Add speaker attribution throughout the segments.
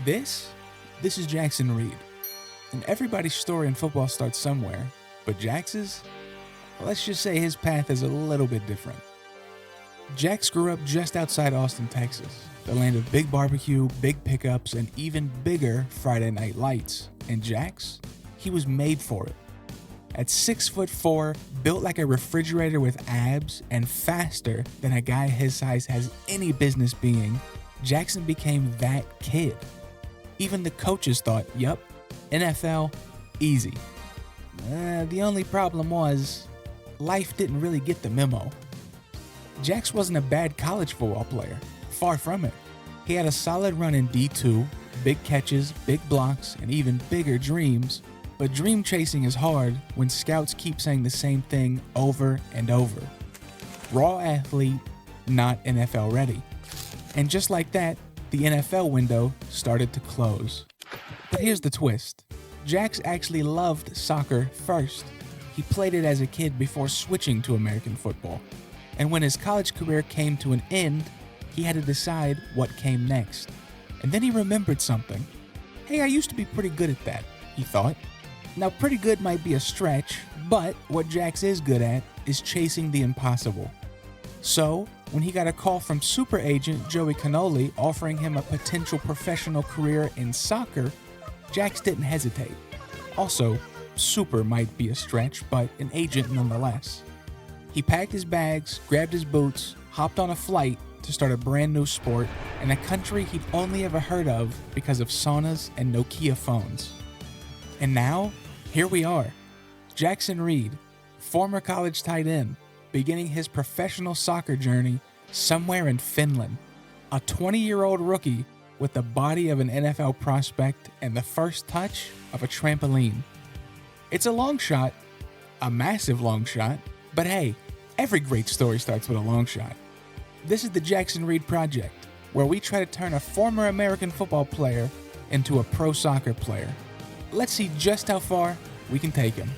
Speaker 1: This is Jaxson Reid. And everybody's story in football starts somewhere, but Jax's, let's just say his path is a little bit different. Jax grew up just outside Austin, Texas, the land of big barbecue, big pickups, and even bigger Friday night lights. And Jax, he was made for it. At 6'4", built like a refrigerator with abs, and faster than a guy his size has any business being, Jaxson became that kid. Even the coaches thought, yup, NFL, easy. The only problem was, life didn't really get the memo. Jax wasn't a bad college football player, far from it. He had a solid run in D2, big catches, big blocks, and even bigger dreams. But dream chasing is hard when scouts keep saying the same thing over and over. Raw athlete, not NFL ready. And just like that, the NFL window started to close. But here's the twist. Jax actually loved soccer first. He played it as a kid before switching to American football. And when his college career came to an end, he had to decide what came next. And then he remembered something. Hey, I used to be pretty good at that, he thought. Now, pretty good might be a stretch, but what Jax is good at is chasing the impossible. So, when he got a call from super agent Joey Kannoli offering him a potential professional career in soccer, Jax didn't hesitate. Also, super might be a stretch, but an agent nonetheless. He packed his bags, grabbed his boots, hopped on a flight to start a brand new sport in a country he'd only ever heard of because of saunas and Nokia phones. And now, here we are. Jaxson Reid, former college tight end, beginning his professional soccer journey somewhere in Finland. A 20-year-old rookie with the body of an NFL prospect and the first touch of a trampoline. It's a long shot, a massive long shot, but hey, every great story starts with a long shot. This is the Jaxson Reid Project, where we try to turn a former American football player into a pro soccer player. Let's see just how far we can take him.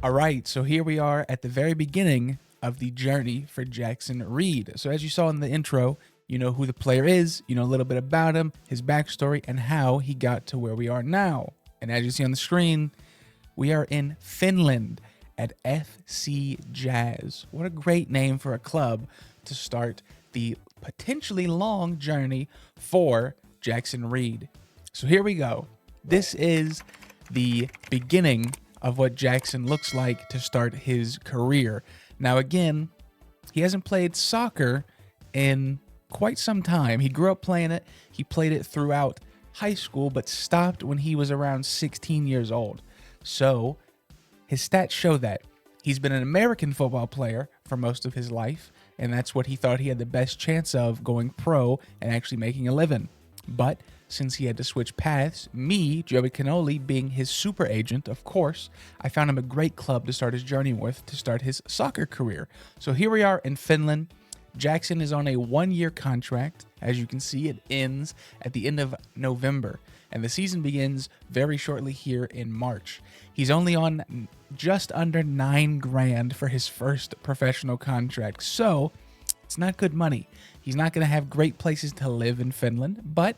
Speaker 1: All right, so here we are at the very beginning of the journey for Jaxson Reid. So as you saw in the intro, you know who the player is, you know a little bit about him, his backstory, and how he got to where we are now. And as you see on the screen, we are in Finland at FC Jazz. What a great name for a club to start the potentially long journey for Jaxson Reid. So here we go. This is the beginning of what Jaxson looks like to start his career. Now again, he hasn't played soccer in quite some time. He grew up playing it. He played it throughout high school, but stopped when he was around 16 years old. So his stats show that. He's been an American football player for most of his life, and that's what he thought he had the best chance of going pro and actually making a living. But since he had to switch paths, me, Joey Kannoli, being his super agent, of course, I found him a great club to start his journey with to start his soccer career. So here we are in Finland. Jaxson is on a 1-year contract. As you can see, it ends at the end of November, and the season begins very shortly here in March. He's only on just under $9,000 for his first professional contract, so it's not good money. He's not going to have great places to live in Finland, but,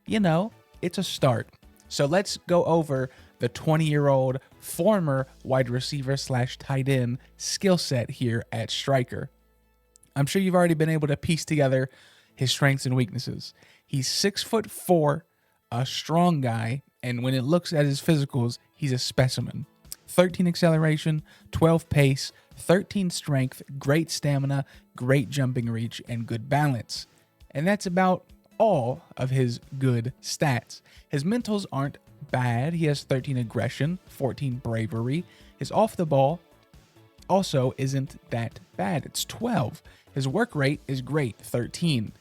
Speaker 1: you know, it's a start. So let's go over the 20-year-old former wide receiver / tight end skill set here at striker. I'm sure you've already been able to piece together his strengths and weaknesses. He's 6'4", a strong guy, and when it looks at his physicals, he's a specimen. 13 acceleration, 12 pace, 13 strength, great stamina, great jumping reach, and good balance. And that's about all of his good stats. His mentals aren't bad. He has 13 aggression, 14 bravery. His off the ball also isn't that bad. It's 12. His work rate is great, 13.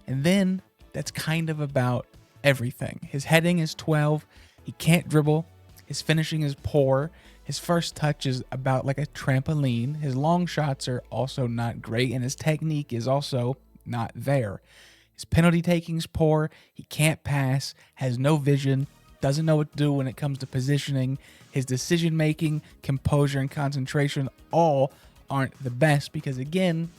Speaker 1: And then that's kind of about everything. His heading is 12. He can't dribble. His finishing is poor. His first touch is about like a trampoline. His long shots are also not great, and his technique is also not there. His penalty taking's poor. He can't pass, has no vision, doesn't know what to do when it comes to positioning. His decision making, composure, and concentration all aren't the best because, again,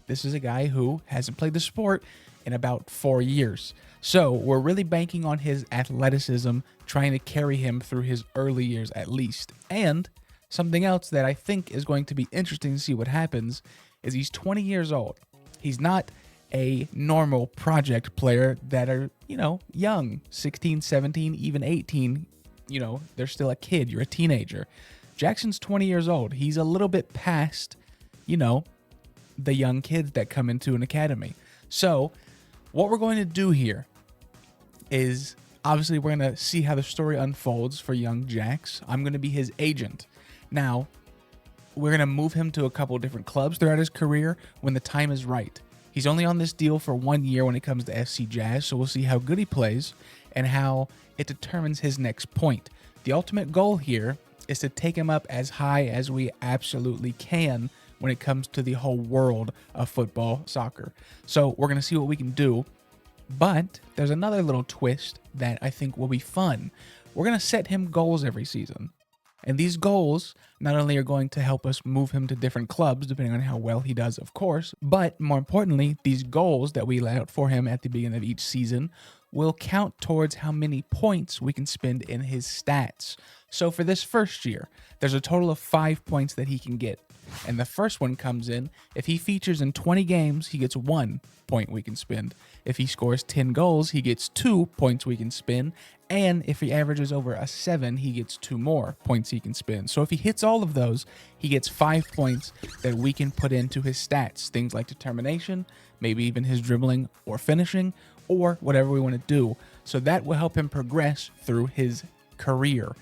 Speaker 1: this is a guy who hasn't played the sport in about 4 years. So we're really banking on his athleticism, trying to carry him through his early years at least. And something else that I think is going to be interesting to see what happens is he's 20 years old. He's not a normal project player that are, young, 16, 17, even 18. They're still a kid. You're a teenager. Jaxson's 20 years old. He's a little bit past, the young kids that come into an academy. So what we're going to do here is, obviously, we're going to see how the story unfolds for young Jax. I'm going to be his agent. Now, we're going to move him to a couple different clubs throughout his career when the time is right. He's only on this deal for 1 year when it comes to FC Jazz, so we'll see how good he plays and how it determines his next point. The ultimate goal here is to take him up as high as we absolutely can when it comes to the whole world of football, soccer. So we're going to see what we can do, but there's another little twist that I think will be fun. We're going to set him goals every season. And these goals not only are going to help us move him to different clubs, depending on how well he does, of course, but more importantly, these goals that we lay out for him at the beginning of each season will count towards how many points we can spend in his stats. So for this first year, there's a total of 5 points that he can get. And the first one comes in, if he features in 20 games, he gets 1 point we can spend. If he scores 10 goals, he gets 2 points we can spend. And if he averages over a 7, he gets 2 more points he can spend. So if he hits all of those, he gets 5 points that we can put into his stats. Things like determination, maybe even his dribbling or finishing, or whatever we want to do. So that will help him progress through his career.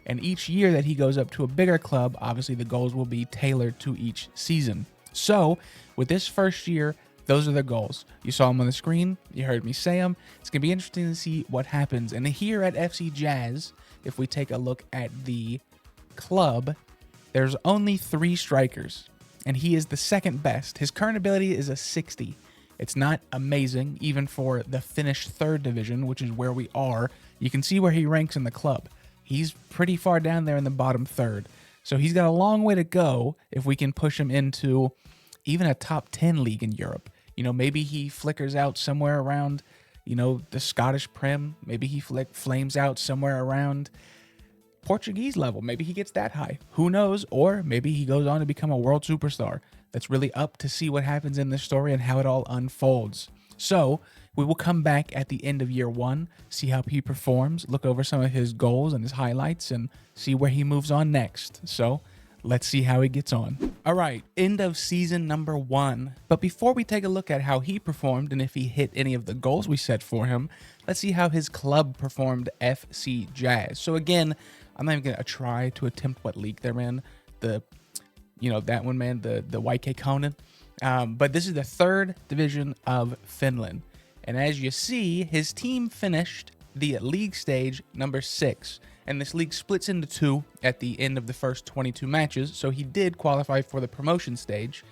Speaker 1: And each year that he goes up to a bigger club, obviously the goals will be tailored to each season. So with this first year, those are the goals. You saw them on the screen. You heard me say them. It's going to be interesting to see what happens. And here at FC Jazz, if we take a look at the club, there's only 3 strikers, and he is the second best. His current ability is a 60. It's not amazing, even for the Finnish 3rd division, which is where we are. You can see where he ranks in the club. He's pretty far down there in the bottom 3rd. So he's got a long way to go if we can push him into even a top 10 league in Europe. Maybe he flickers out somewhere around, the Scottish Prem. Maybe he flames out somewhere around Portuguese level. Maybe he gets that high. Who knows? Or maybe he goes on to become a world superstar. That's really up to see what happens in this story and how it all unfolds. So we will come back at the end of year 1, see how he performs, look over some of his goals and his highlights, and see where he moves on next. So let's see how he gets on. All right, end of season number 1. But before we take a look at how he performed and if he hit any of the goals we set for him, let's see how his club performed, FC Jazz. So again, I'm not even going to try to attempt what league they're in. That one, man, the YK Conan. But this is the 3rd division of Finland. And as you see, his team finished the league stage number 6. And this league splits into 2 at the end of the first 22 matches. So he did qualify for the promotion stage.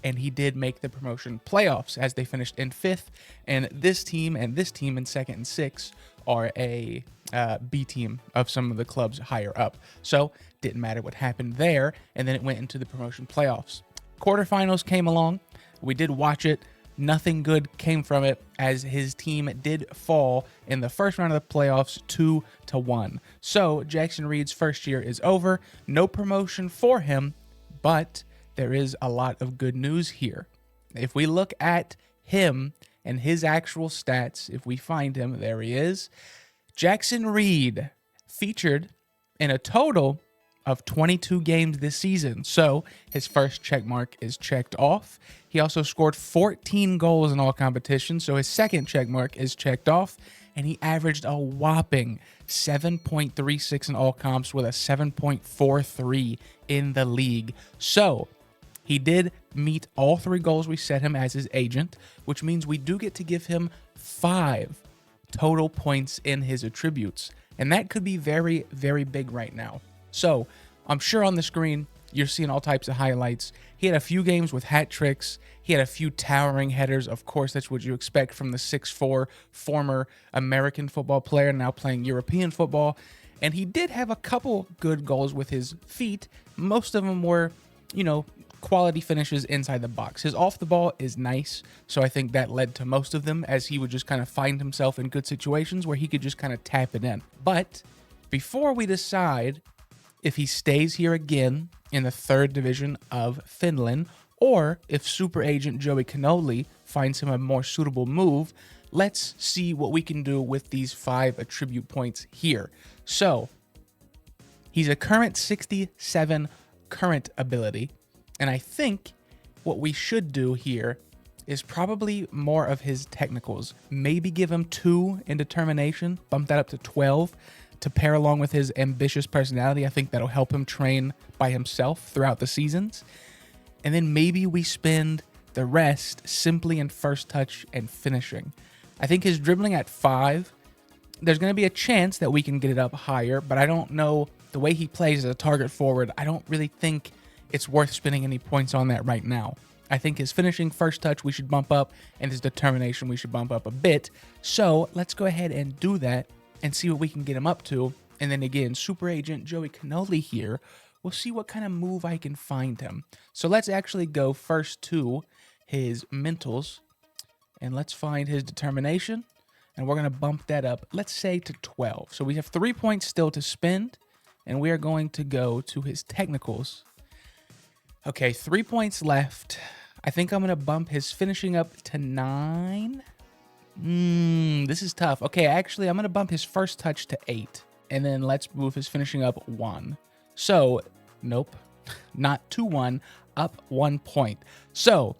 Speaker 1: And he did make the promotion playoffs as they finished in 5th. And this team in 2nd and 6th are a B team of some of the clubs higher up. So didn't matter what happened there. And then it went into the promotion playoffs. Quarterfinals came along. We did watch it. Nothing good came from it as his team did fall in the first round of the playoffs 2-1. So Jaxson Reid's first year is over. No promotion for him, but there is a lot of good news here. If we look at him and his actual stats, if we find him, there he is. Jaxson Reid featured in a total of 22 games this season. So his first check mark is checked off. He also scored 14 goals in all competitions. So his second check mark is checked off. And he averaged a whopping 7.36 in all comps with a 7.43 in the league. So he did meet all 3 goals we set him as his agent, which means we do get to give him 5 total points in his attributes. And that could be very, very big right now. So I'm sure on the screen, you're seeing all types of highlights. He had a few games with hat tricks. He had a few towering headers. Of course, that's what you expect from the 6'4" former American football player now playing European football. And he did have a couple good goals with his feet. Most of them were, quality finishes inside the box. His off the ball is nice, so I think that led to most of them, as he would just kind of find himself in good situations where he could just kind of tap it in. But before we decide if he stays here again in the 3rd division of Finland, or if super agent Joey Kannoli finds him a more suitable move, let's see what we can do with these 5 attribute points here. So he's a current 67 current ability, and I think what we should do here is probably more of his technicals. Maybe give him 2 in determination, bump that up to 12 to pair along with his ambitious personality. I think that'll help him train by himself throughout the seasons. And then maybe we spend the rest simply in first touch and finishing. I think his dribbling at 5, there's going to be a chance that we can get it up higher, but I don't know the way he plays as a target forward. I don't really think it's worth spending any points on that right now. I think his finishing, first touch, we should bump up, and his determination, we should bump up a bit. So let's go ahead and do that and see what we can get him up to. And then again, super agent Joey Kannoli here. We'll see what kind of move I can find him. So let's actually go first to his mentals, and let's find his determination, and we're going to bump that up, let's say to 12. So we have 3 points still to spend, and we are going to go to his technicals. Okay, 3 points left. I think I'm going to bump his finishing up to 9. This is tough. Okay, actually, I'm going to bump his first touch to 8, and then let's move his finishing up 1. So, nope, not 2-1, up 1 point. So,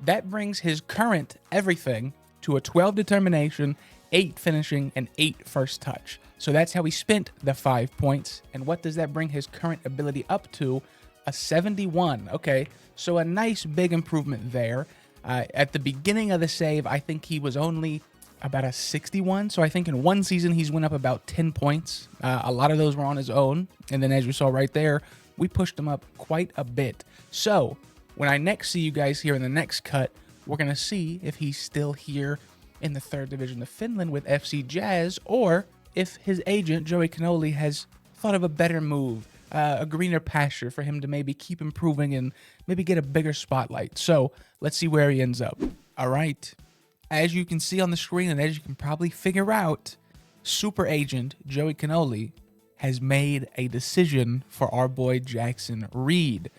Speaker 1: that brings his current everything to a 12 determination, 8 finishing, and 8 first touch. So that's how he spent the 5 points. And what does that bring his current ability up to? A 71. Okay, so a nice big improvement there. At the beginning of the save, I think he was only about a 61. So I think in one season, he's went up about 10 points. A lot of those were on his own. And then as you saw right there, we pushed him up quite a bit. So when I next see you guys here in the next cut, we're going to see if he's still here in the 3rd division of Finland with FC Jazz, or if his agent, Joey Kannoli, has thought of a better move, a greener pasture for him to maybe keep improving and maybe get a bigger spotlight. So let's see where he ends up. All right. As you can see on the screen, and as you can probably figure out, super agent Joey Kannoli has made a decision for our boy Jaxson Reid.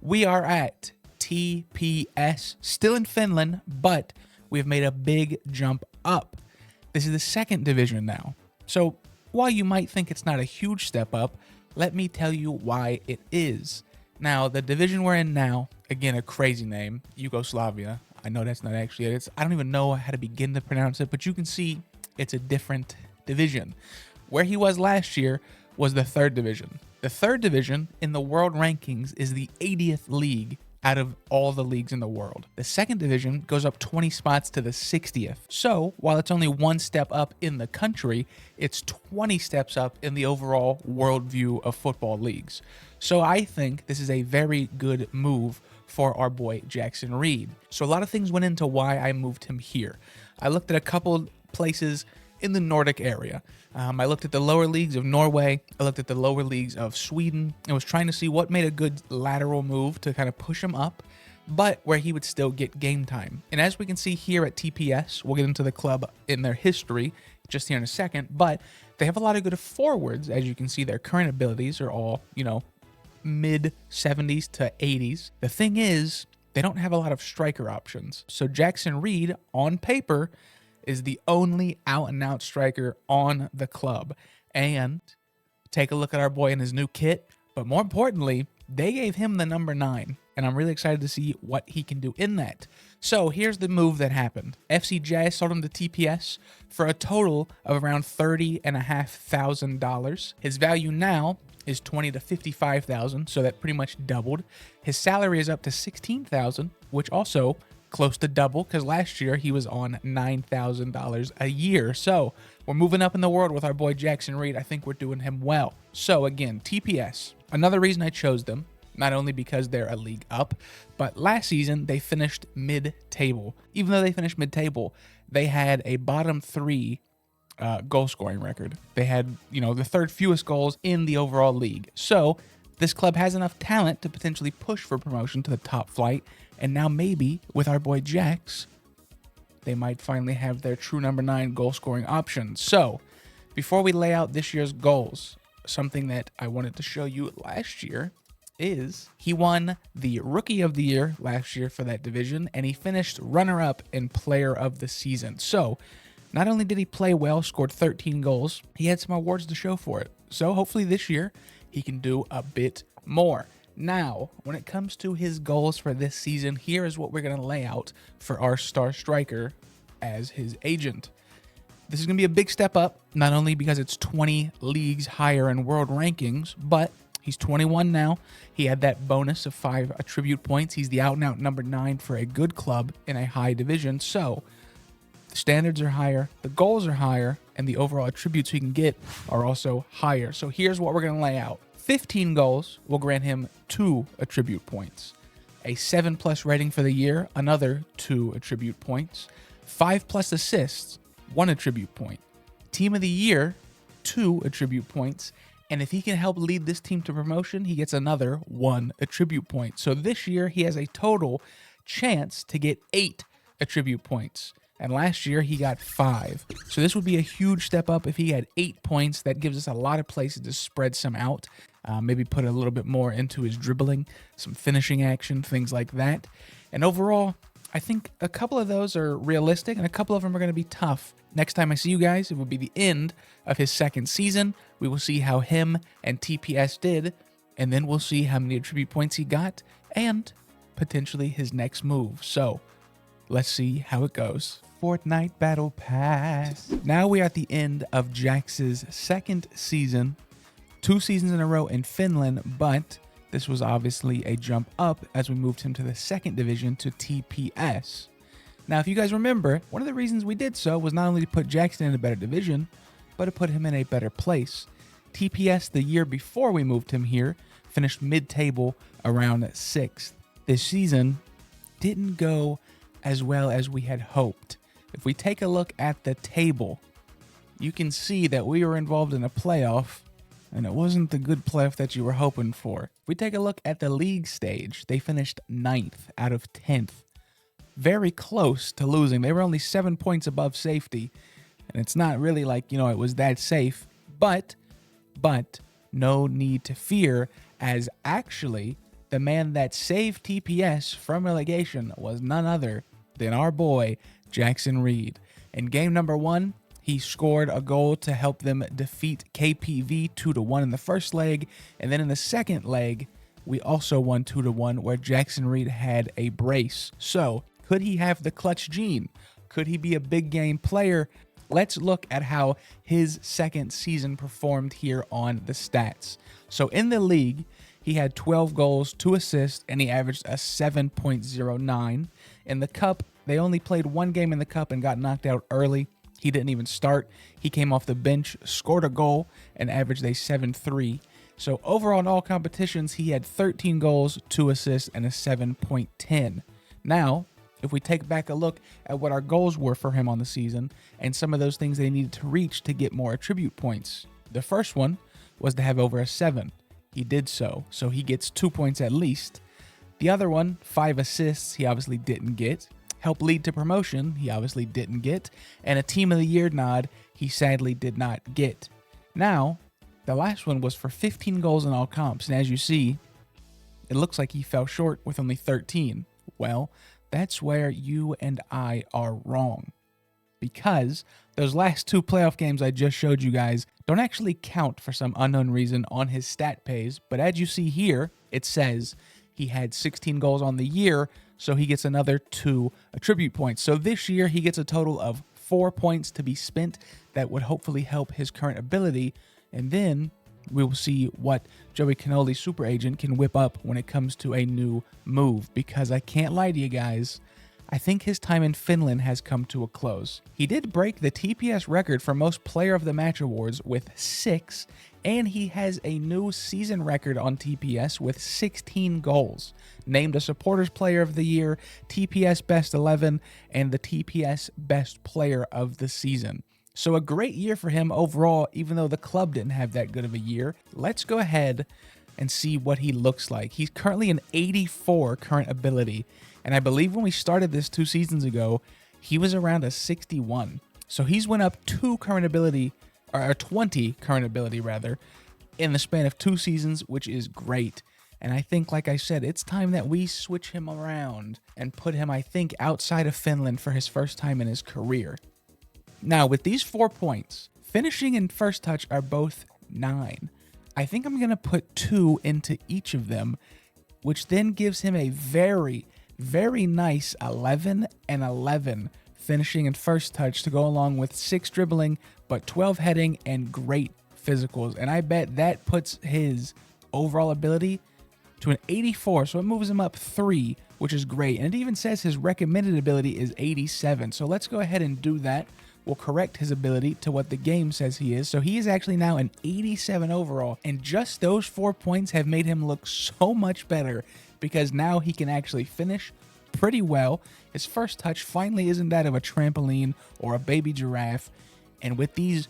Speaker 1: We are at TPS, still in Finland, but we've made a big jump up. This is the 2nd division now. So while you might think it's not a huge step up, let me tell you why it is. Now, the division we're in now, again, a crazy name, Yugoslavia. I know that's not actually it. I don't even know how to begin to pronounce it, but you can see it's a different division. Where he was last year was the 3rd division. The 3rd division in the world rankings is the 80th league out of all the leagues in the world. The 2nd division goes up 20 spots to the 60th. So while it's only 1 step up in the country, it's 20 steps up in the overall worldview of football leagues. So I think this is a very good move for our boy Jaxson Reid. So a lot of things went into why I moved him here. I looked at a couple places in the Nordic area. I looked at the lower leagues of Norway. I looked at the lower leagues of Sweden and was trying to see what made a good lateral move to kind of push him up, but where he would still get game time. And as we can see here at TPS, we'll get into the club in their history just here in a second, but they have a lot of good forwards. As you can see, their current abilities are all, mid 70s to 80s. The thing is, they don't have a lot of striker options. So Jaxson Reid, on paper, is the only out-and-out striker on the club. And take a look at our boy in his new kit. But more importantly, they gave him the number 9. And I'm really excited to see what he can do in that. So here's the move that happened. FC Jazz sold him to TPS for a total of around $30,500. His value now is $20,000 to $55,000, so that pretty much doubled. His salary is up to $16,000, which also close to double, because last year he was on $9,000 a year. So we're moving up in the world with our boy Jaxson Reid. I think we're doing him well. So again, TPS, another reason I chose them, not only because they're a league up, but last season they finished mid-table. Even though they finished mid-table, they had a bottom 3 goal scoring record. They had, the 3rd fewest goals in the overall league. So This club has enough talent to potentially push for promotion to the top flight, and now maybe, with our boy Jax, they might finally have their true number 9 goal-scoring option. So, before we lay out this year's goals, something that I wanted to show you last year is he won the Rookie of the Year last year for that division, and he finished runner-up in Player of the Season. So, not only did he play well, scored 13 goals, he had some awards to show for it. So, hopefully this year, he can do a bit more. Now, when it comes to his goals for this season, here is what we're going to lay out for our star striker as his agent. This is going to be a big step up, not only because it's 20 leagues higher in world rankings, but he's 21 now. He had that bonus of 5 attribute points. He's the out-and-out number 9 for a good club in a high division. So the standards are higher, the goals are higher, and the overall attributes he can get are also higher. So here's what we're going to lay out. 15 goals will grant him 2 attribute points. A 7+ rating for the year, another 2 attribute points. 5+ assists, 1 attribute point. Team of the year, 2 attribute points. And if he can help lead this team to promotion, he gets another 1 attribute point. So this year, he has a total chance to get 8 attribute points. And last year, he got 5. So this would be a huge step up if he had 8 points. That gives us a lot of places to spread some out. Maybe put a little bit more into his dribbling, some finishing action, things like that. And overall, I think a couple of those are realistic and a couple of them are going to be tough. Next time I see you guys, it will be the end of his second season. We will see how him and TPS did, and then we'll see how many attribute points he got and potentially his next move. So let's see how it goes. Fortnite Battle Pass. Now we are at the end of Jax's second season. 2 seasons in a row in Finland, but this was obviously a jump up as we moved him to the second division to TPS. Now, if you guys remember, one of the reasons we did so was not only to put Jaxson in a better division, but to put him in a better place. TPS, the year before we moved him here, finished mid-table around 6th. This season didn't go as well as we had hoped. If we take a look at the table, you can see that we were involved in a playoff, and it wasn't the good playoff that you were hoping for. If we take a look at the league stage, they finished 9th out of 10th. Very close to losing. They were only 7 points above safety, and it's not really like, it was that safe, but no need to fear, as actually the man that saved TPS from relegation was none other than our boy, Jaxson Reid. In game number 1, he scored a goal to help them defeat KPV 2-1 in the first leg, and then in the second leg, we also won 2-1, where Jaxson Reid had a brace. So, could he have the clutch gene? Could he be a big game player? Let's look at how his second season performed here on the stats. So, in the league, he had 12 goals, 2 assists, and he averaged a 7.09. In the cup, they only played 1 game in the cup and got knocked out early. He didn't even start. He came off the bench, scored a goal, and averaged a 7.3. So overall in all competitions, he had 13 goals, 2 assists, and a 7.10. Now, if we take back a look at what our goals were for him on the season and some of those things they needed to reach to get more attribute points. The first one was to have over a 7. He did so he gets 2 points at least. The other one, 5 assists, he obviously didn't get. Help lead to promotion, he obviously didn't get. And a Team of the Year nod, he sadly did not get. Now, the last one was for 15 goals in all comps, and as you see, it looks like he fell short with only 13. Well, that's where you and I are wrong. Because those last 2 playoff games I just showed you guys don't actually count for some unknown reason on his stat page, but as you see here, it says he had 16 goals on the year, so he gets another 2 attribute points. So this year, he gets a total of 4 points to be spent that would hopefully help his current ability, and then we will see what Joey Kannoli Super Agent can whip up when it comes to a new move, because I can't lie to you guys, I think his time in Finland has come to a close. He did break the TPS record for most Player of the Match awards with 6, and he has a new season record on TPS with 16 goals. Named a Supporters Player of the Year, TPS Best 11, and the TPS Best Player of the Season. So a great year for him overall, even though the club didn't have that good of a year. Let's go ahead and see what he looks like. He's currently an 84 current ability, and I believe when we started this 2 seasons ago, he was around a 61. So he's went up 2 current ability, or 20 current ability rather, in the span of 2 seasons, which is great. And I think, like I said, it's time that we switch him around and put him, I think, outside of Finland for his first time in his career. Now, with these 4 points, finishing and first touch are both 9. I think I'm going to put 2 into each of them, which then gives him a very, very nice 11 and 11 finishing and first touch to go along with 6 dribbling, but 12 heading and great physicals. And I bet that puts his overall ability to an 84, so it moves him up 3, which is great. And it even says his recommended ability is 87. So let's go ahead and do that. We'll correct his ability to what the game says he is. So he is actually now an 87 overall. And just those 4 points have made him look so much better, because now he can actually finish pretty well. His first touch finally isn't that of a trampoline or a baby giraffe. And with these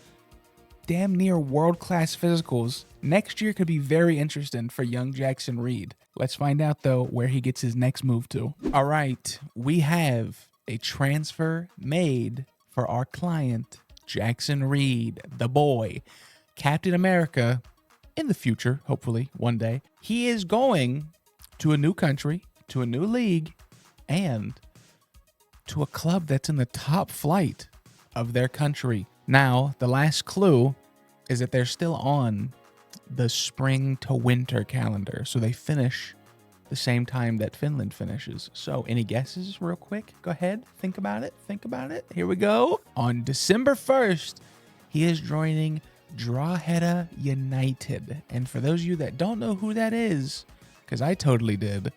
Speaker 1: damn near world-class physicals, next year could be very interesting for young Jaxson Reid. Let's find out, though, where he gets his next move to. All right, we have a transfer made for our client, Jaxson Reid, the boy, Captain America, in the future, hopefully, one day. He is going to a new country, to a new league, and to a club that's in the top flight of their country. Now, the last clue is that they're still on the spring to winter calendar, so they finish the same time that Finland finishes. So, any guesses real quick? Go ahead, think about it, Here we go. On December 1st, he is joining Drogheda United. And for those of you that don't know who that is, because I totally did,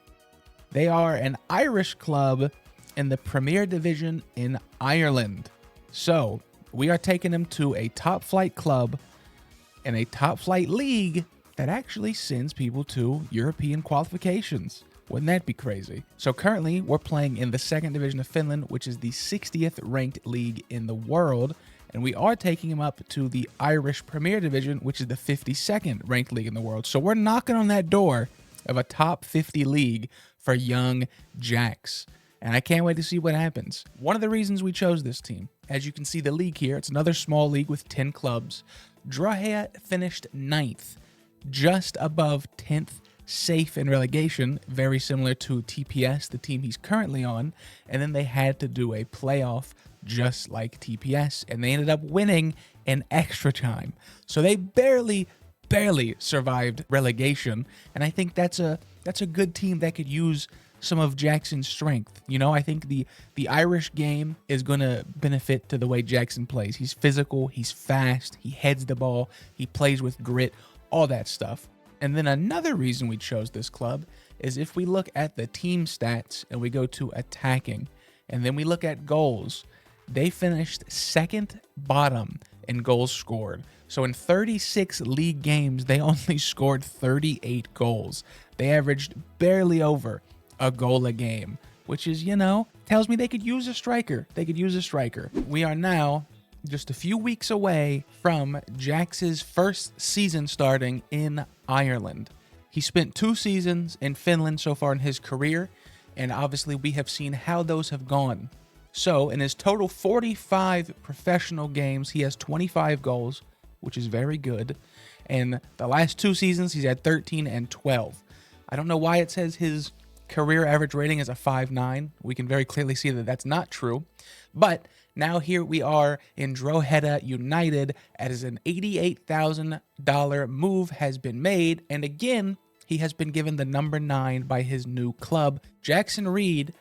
Speaker 1: they are an Irish club in the Premier Division in Ireland. So, we are taking him to a top flight club in a top flight league that actually sends people to European qualifications. Wouldn't that be crazy? So currently we're playing in the 2nd division of Finland, which is the 60th ranked league in the world. And we are taking him up to the Irish Premier Division, which is the 52nd ranked league in the world. So we're knocking on that door of a top 50 league for young Jax. And I can't wait to see what happens. One of the reasons we chose this team, as you can see the league here, it's another small league with 10 clubs. Drogheda finished 9th, just above 10th, safe in relegation, very similar to TPS, the team he's currently on. And then they had to do a playoff just like TPS, and they ended up winning in extra time. So they barely survived relegation. And I think that's a good team that could use some of Jackson's strength. You know, I think the Irish game is going to benefit to the way Jaxson plays. He's physical, he's fast, he heads the ball, he plays with grit, all that stuff. And then another reason we chose this club is if we look at the team stats and we go to attacking, and then we look at goals, they finished 2nd bottom in goals scored. So in 36 league games, they only scored 38 goals. They averaged barely over a goal a game, which is, tells me they could use a striker. We are now just a few weeks away from Jax's first season starting in Ireland. He spent 2 seasons in Finland so far in his career, and obviously we have seen how those have gone. So in his total 45 professional games, he has 25 goals, which is very good. And the last 2 seasons, he's had 13 and 12. I don't know why it says his career average rating is a 5.9. We can very clearly see that that's not true. But now here we are in Drogheda United, as an $88,000 move has been made. And again, he has been given the number 9 by his new club. Jaxson Reid,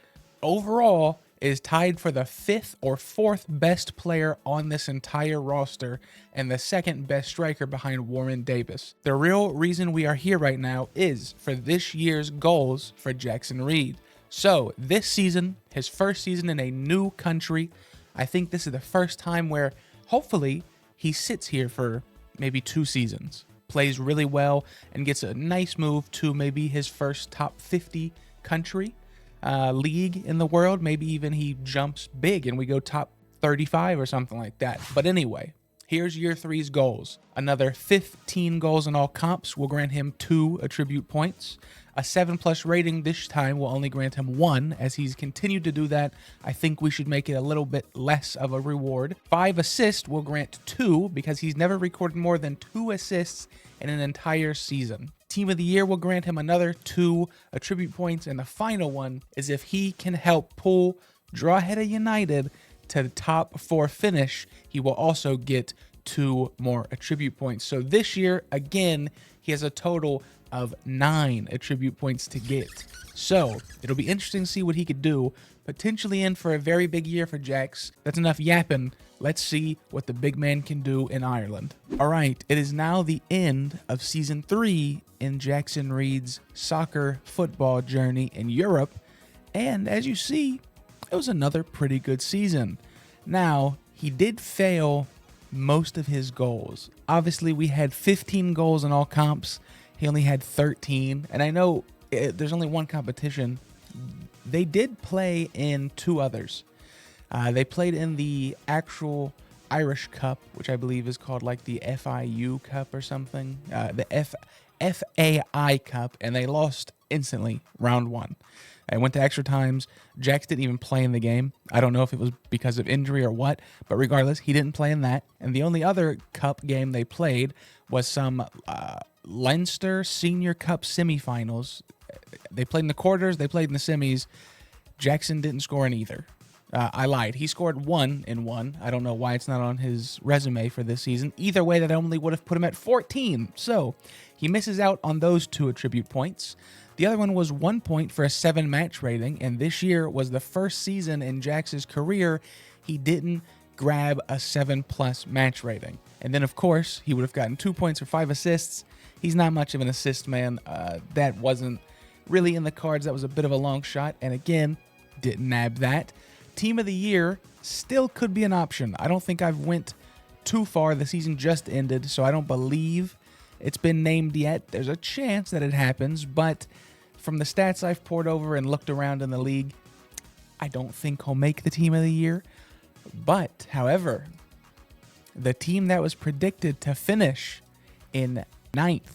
Speaker 1: overall, is tied for the 5th or 4th best player on this entire roster and the 2nd best striker behind Warren Davis. The real reason we are here right now is for this year's goals for Jaxson Reid. So this season, his first season in a new country, I think this is the first time where hopefully he sits here for maybe 2 seasons, plays really well, and gets a nice move to maybe his first top 50 country league in the world. Maybe even he jumps big and we go top 35 or something like that. But anyway, Here's year three's goals. Another 15 goals in all comps will grant him 2 attribute points. A 7+ rating this time will only grant him 1. As he's continued to do that, I think we should make it a little bit less of a reward. 5 assists will grant 2 because he's never recorded more than 2 assists in an entire season. Team of the Year will grant him another 2 attribute points, and the final one is if he can help pull Drogheda United to the top 4 finish, he will also get 2 more attribute points. So this year, again, he has a total of 9 attribute points to get. So it'll be interesting to see what he could do, potentially in for a very big year for Jax. That's enough yapping. Let's see what the big man can do in Ireland. All right, it is now the end of season 3 in Jaxson Reid's soccer football journey in Europe. And as you see, it was another pretty good season. Now, he did fail most of his goals. Obviously, we had 15 goals in all comps. He only had 13. And I know there's only one competition. They did play in 2 others. They played in the actual Irish Cup, which I believe is called like the FIU Cup or something. The FAI Cup, and they lost instantly round 1. I went to extra times. Jax didn't even play in the game. I don't know if it was because of injury or what, but regardless, he didn't play in that. And the only other cup game they played was some Leinster Senior Cup semifinals. They played in the quarters, they played in the semis. Jaxson didn't score in either. I lied. He scored 1 in 1. I don't know why it's not on his resume for this season. Either way, that only would have put him at 14. So he misses out on those 2 attribute points. The other one was 1 point for a 7 match rating, and this year was the first season in Jax's career he didn't grab a 7+ match rating. And then, of course, he would have gotten 2 points for 5 assists. He's not much of an assist man. That wasn't really in the cards. That was a bit of a long shot, and again, didn't nab that. Team of the Year still could be an option. I don't think I've went too far. The season just ended, so I don't believe it's been named yet. There's a chance that it happens, but from the stats I've poured over and looked around in the league, I don't think he'll make the Team of the Year. But, however, the team that was predicted to finish in 9th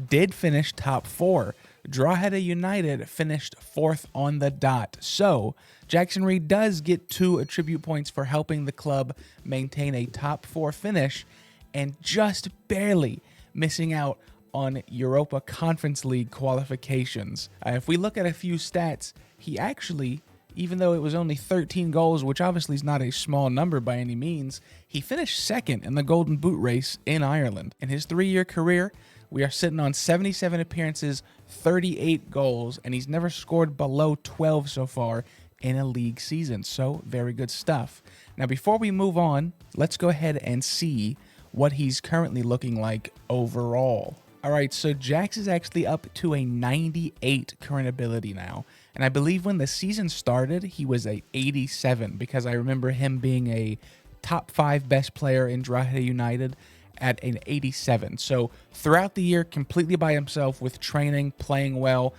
Speaker 1: did finish top 4. Drogheda United finished 4th on the dot. So, Jaxson Reid does get 2 attribute points for helping the club maintain a top 4 finish and just barely missing out on Europa Conference League qualifications. If we look at a few stats, he actually, even though it was only 13 goals, which obviously is not a small number by any means, he finished 2nd in the Golden Boot race in Ireland. In his 3-year career, we are sitting on 77 appearances, 38 goals, and he's never scored below 12 so far in a league season. So, very good stuff. Now, before we move on, let's go ahead and see what he's currently looking like overall. All right, so Jax is actually up to a 98 current ability now. And I believe when the season started, he was a 87 because I remember him being a top 5 best player in Drogheda United at an 87. So throughout the year, completely by himself with training, playing well.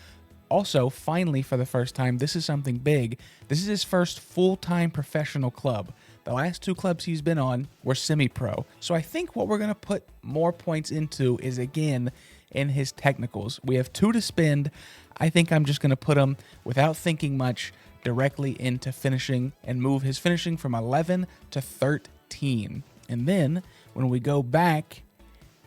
Speaker 1: Also, finally, for the first time, this is something big. This is his first full-time professional club. The last 2 clubs he's been on were semi-pro. So I think what we're going to put more points into is, again, in his technicals. We have 2 to spend. I think I'm just going to put him, without thinking much, directly into finishing and move his finishing from 11 to 13. And then, when we go back,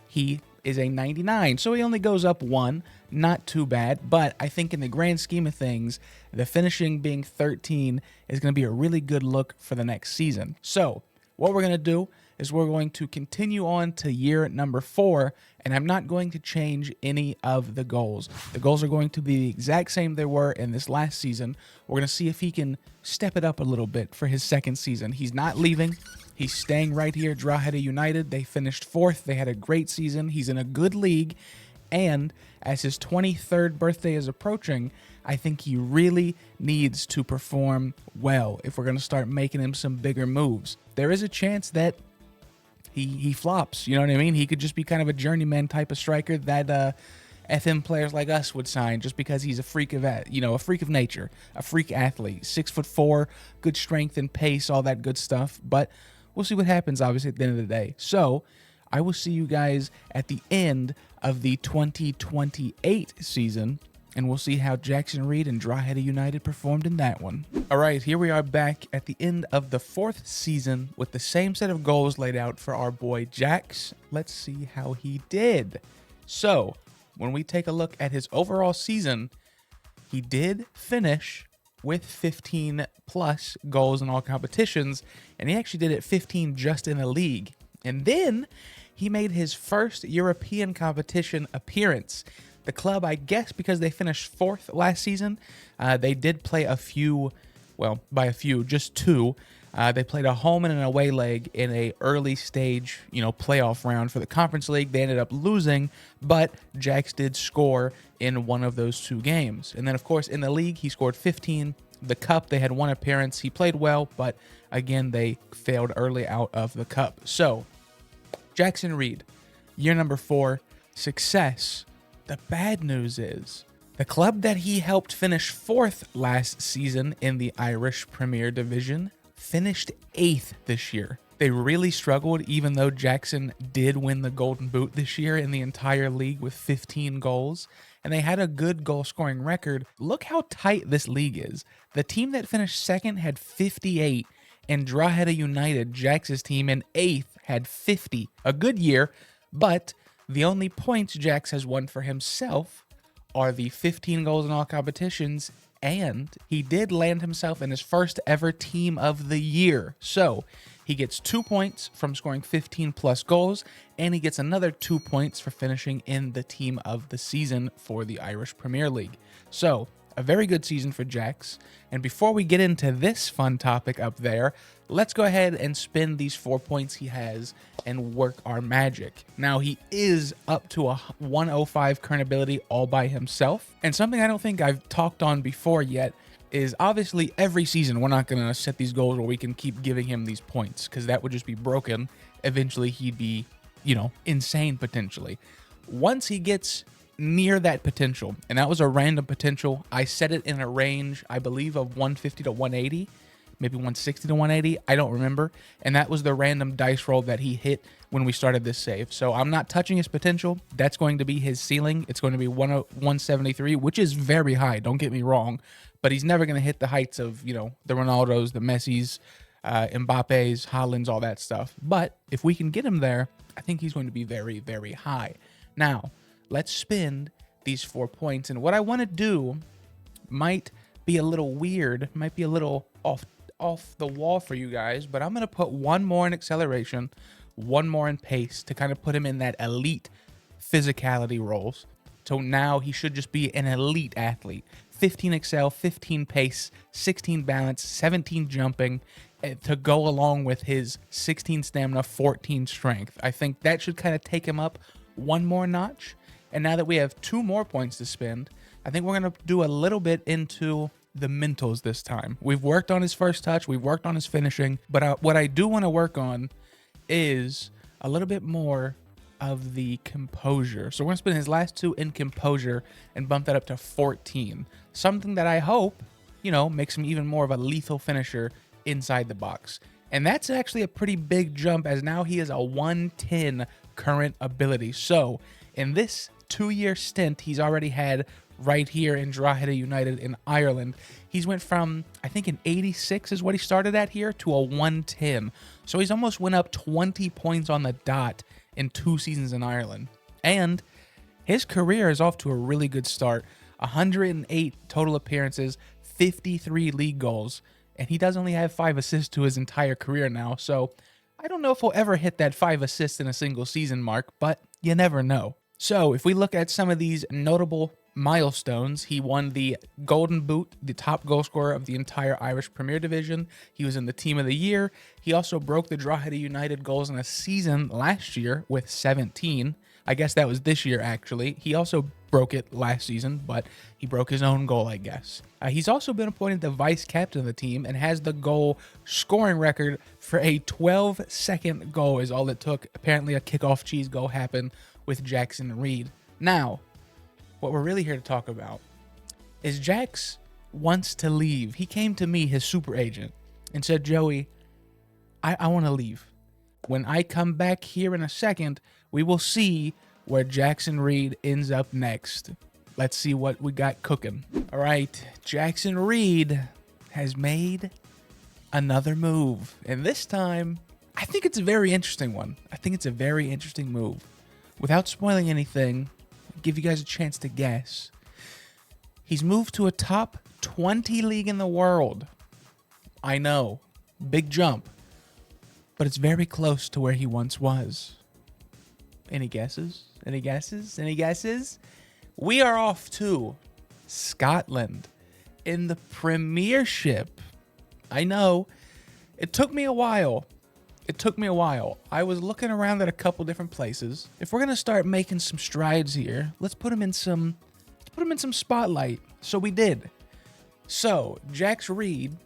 Speaker 1: he is a 99. So he only goes up 1. Not too bad, but I think in the grand scheme of things, the finishing being 13 is going to be a really good look for the next season. So what we're going to do is we're going to continue on to year number 4, and I'm not going to change any of the goals. The goals are going to be the exact same they were in this last season. We're going to see if he can step it up a little bit for his second season. He's not leaving. He's staying right here, Drogheda United. They finished 4th. They had a great season. He's in a good league. And as his 23rd birthday is approaching, I think he really needs to perform well if we're going to start making him some bigger moves. There is a chance that he flops, you know what I mean? He could just be kind of a journeyman type of striker that FM players like us would sign just because he's a freak of nature, a freak athlete, 6'4", good strength and pace, all that good stuff. But we'll see what happens, obviously, at the end of the day. So I will see you guys at the end of the 2028 season, and we'll see how Jaxson Reid and Drogheda United performed in that one. All right, here we are back at the end of the 4th season with the same set of goals laid out for our boy Jax. Let's see how he did. So when we take a look at his overall season, he did finish with 15 plus goals in all competitions, and he actually did it 15 just in the league. And then he made his first European competition appearance. The club, I guess because they finished 4th last season, they did play a few, well, by a few, just 2. They played a home and an away leg in a early stage, playoff round for the Conference League. They ended up losing, but Jax did score in one of those 2 games. And then, of course, in the league, he scored 15. The cup, they had 1 appearance. He played well, but again, they failed early out of the cup. So, Jaxson Reid, year number 4, success. The bad news is the club that he helped finish 4th last season in the Irish Premier Division finished 8th this year. They really struggled, even though Jaxson did win the Golden Boot this year in the entire league with 15 goals, and they had a good goal scoring record. Look how tight this league is. The team that finished 2nd had 58, and Drogheda United, Jax's team, in 8th had 50. A good year, but the only points Jax has won for himself are the 15 goals in all competitions, and he did land himself in his first ever Team of the Year. So he gets 2 points from scoring 15 plus goals, and he gets another 2 points for finishing in the Team of the Season for the Irish Premier League. So a very good season for Jax. And before we get into this fun topic up there, let's go ahead and spin these 4 points he has and work our magic. Now, he is up to a 105 current ability all by himself. And something I don't think I've talked on before yet is obviously every season we're not going to set these goals where we can keep giving him these points, because that would just be broken. Eventually he'd be, insane potentially. Once he gets near that potential, and that was a random potential, I set it in a range, I believe, of 150 to 180, maybe 160 to 180, I don't remember, and that was the random dice roll that he hit when we started this save. So I'm not touching his potential. That's going to be his ceiling. It's going to be 173, which is very high, don't get me wrong, but he's never going to hit the heights of, the Ronaldos, the Messis, Mbappe's, Haaland's, all that stuff. But if we can get him there, I think he's going to be very, very high. Now, let's spin these 4 points, and what I want to do might be a little weird, might be a little off the wall for you guys, but I'm going to put 1 more in acceleration, 1 more in pace to kind of put him in that elite physicality roles. So now he should just be an elite athlete. 15 excel, 15 pace, 16 balance, 17 jumping, to go along with his 16 stamina, 14 strength. I think that should kind of take him up 1 more notch. And now that we have 2 more points to spend, I think we're going to do a little bit into the mentals this time. We've worked on his first touch, we've worked on his finishing, but what I do want to work on is a little bit more of the composure. So we're going to spend his last 2 in composure and bump that up to 14. Something that I hope, makes him even more of a lethal finisher inside the box. And that's actually a pretty big jump, as now he is a 110 current ability. So in this 2-year stint he's already had right here in Drogheda United in Ireland, he's went from, I think, an 86 is what he started at here, to a 110. So he's almost went up 20 points on the dot in 2 seasons in Ireland. And his career is off to a really good start. 108 total appearances, 53 league goals, and he does only have 5 assists to his entire career now. So I don't know if he'll ever hit that 5 assists in a single season mark, but you never know. So if we look at some of these notable milestones, he won the Golden Boot, the top goal scorer of the entire Irish Premier Division. He was in the Team of the Year. He also broke the Drogheda United goals in a season last year with 17. I guess that was this year, actually. He also broke it last season, but he broke his own goal, I guess. He's also been appointed the vice captain of the team and has the goal scoring record for a 12-second goal is all it took. Apparently a kickoff cheese goal happened with Jaxson Reid. Now, what we're really here to talk about is Jax wants to leave. He came to me, his super agent, and said, Joey, I want to leave. When I come back here in a second, we will see where Jaxson Reid ends up next. Let's see what we got cooking. All right, Jaxson Reid has made another move. And this time, I think it's a very interesting one. I think it's a very interesting move. Without spoiling anything, I'll give you guys a chance to guess. He's moved to a top 20 league in the world. I know, big jump, but it's very close to where he once was. Any guesses? Any guesses? Any guesses? We are off to Scotland in the Premiership. I know, it took me a while. I was looking around at a couple different places. If we're gonna start making some strides here, let's put him in some spotlight. So we did. So Jax Reid,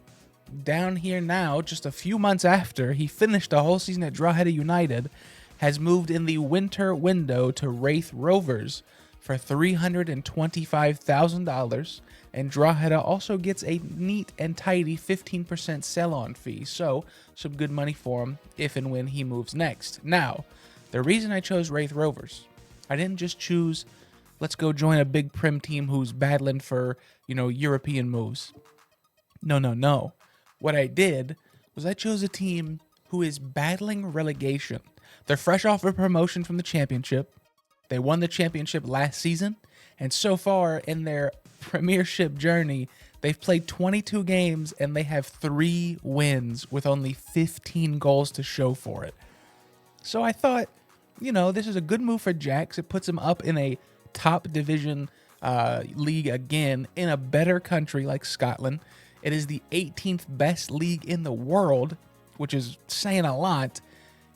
Speaker 1: down here now, just a few months after he finished the whole season at Drogheda United, has moved in the winter window to Reid Rovers for $325,000, and Drogheda also gets a neat and tidy 15% sell-on fee, so some good money for him if and when he moves next. Now, the reason I chose Reid Rovers, I didn't just choose, let's go join a big Prem team who's battling for, European moves. No. What I did was I chose a team who is battling relegation. They're fresh off a promotion from the championship. They won the championship last season, and so far in their Premiership journey, they've played 22 games and they have 3 wins with only 15 goals to show for it. So I thought, this is a good move for Jax. It puts him up in a top division league again in a better country like Scotland. It is the 18th best league in the world, which is saying a lot.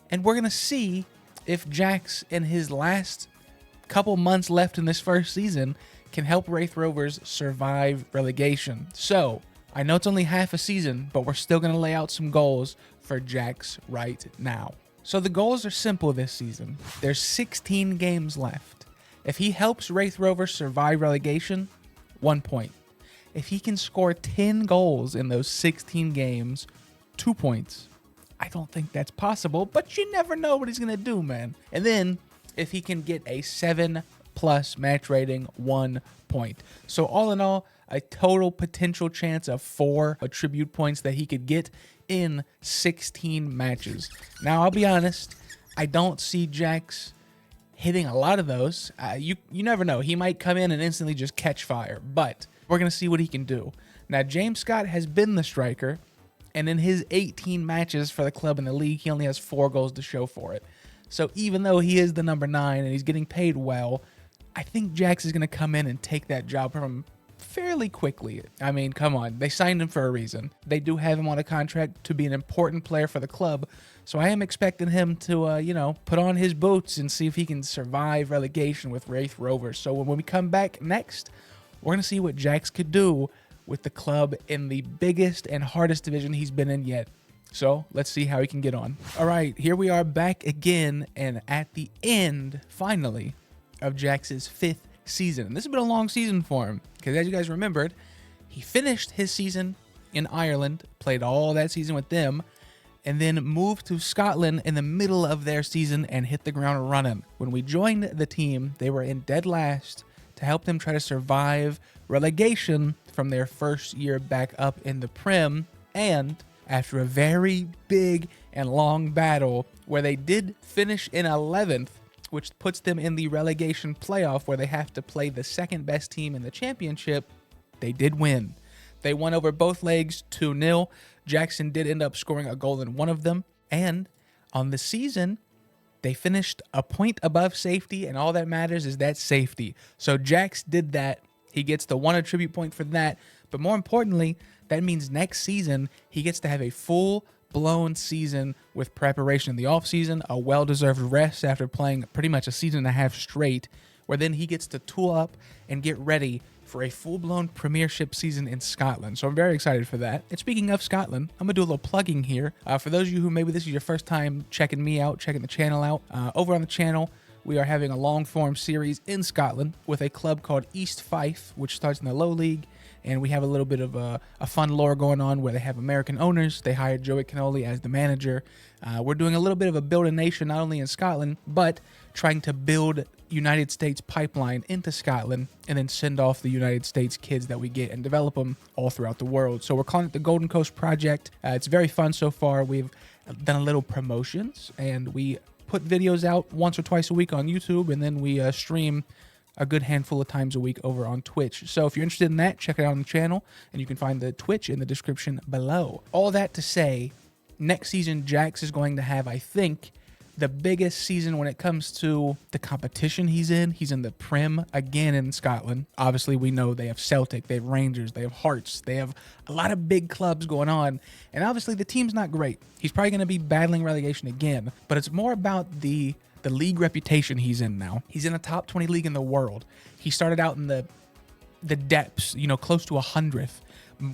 Speaker 1: And we're going to see if Jax, in his last couple months left in this first season, can help Reid Rovers survive relegation. So, I know it's only half a season, but we're still going to lay out some goals for Jax right now. So the goals are simple this season. There's 16 games left. If he helps Reid Rovers survive relegation, 1 point. If he can score 10 goals in those 16 games, 2 points. I don't think that's possible, but you never know what he's going to do, man. And then, if he can get a 7+ match rating, 1 point. So all in all, a total potential chance of 4 attribute points that he could get in 16 matches. Now, I'll be honest, I don't see Jax hitting a lot of those. You never know. He might come in and instantly just catch fire, but we're going to see what he can do. Now, James Scott has been the striker, and in his 18 matches for the club in the league, he only has 4 goals to show for it. So even though he is the number 9 and he's getting paid well, I think Jax is going to come in and take that job from him fairly quickly. I mean, come on. They signed him for a reason. They do have him on a contract to be an important player for the club. So I am expecting him to, put on his boots and see if he can survive relegation with Reid Rovers. So when we come back next, we're going to see what Jax could do with the club in the biggest and hardest division he's been in yet. So let's see how he can get on. All right, here we are back again and at the end, finally, of Jax's 5th season. And this has been a long season for him because, as you guys remembered, he finished his season in Ireland, played all that season with them, and then moved to Scotland in the middle of their season and hit the ground running. When we joined the team, they were in dead last to help them try to survive relegation from their first year back up in the Prem. And after a very big and long battle where they did finish in 11th, which puts them in the relegation playoff where they have to play the second best team in the championship, they did win. They won over both legs 2-0. Jaxson did end up scoring a goal in one of them. And on the season, they finished a point above safety, and all that matters is that safety. So Jax did that. He gets the 1 attribute point for that. But more importantly, that means next season, he gets to have a full-blown season with preparation in the offseason, a well-deserved rest after playing pretty much a season and a half straight, where then he gets to tool up and get ready for a full-blown Premiership season in Scotland. So I'm very excited for that. And speaking of Scotland, I'm going to do a little plugging here. For those of you who maybe this is your first time checking me out, checking the channel out, over on the channel, we are having a long-form series in Scotland with a club called East Fife, which starts in the low league and we have a little bit of a fun lore going on where they have American owners. They hired Joey Kannoli as the manager. We're doing a little bit of a build a nation, not only in Scotland, but trying to build United States pipeline into Scotland and then send off the United States kids that we get and develop them all throughout the world. So we're calling it the Golden Coast Project. It's very fun so far. We've done a little promotions, and we put videos out once or twice a week on YouTube, and then we stream a good handful of times a week over on Twitch. So if you're interested in that, check it out on the channel, and you can find the Twitch in the description below. All that to say, next season, Jax is going to have, I think, the biggest season when it comes to the competition he's in. He's in the Prem again in Scotland. Obviously, we know they have Celtic, they have Rangers, they have Hearts, they have a lot of big clubs going on. And obviously, the team's not great. He's probably going to be battling relegation again, but it's more about the league reputation he's in now. He's in a top 20 league in the world. He started out in the depths, you know, close to 100th,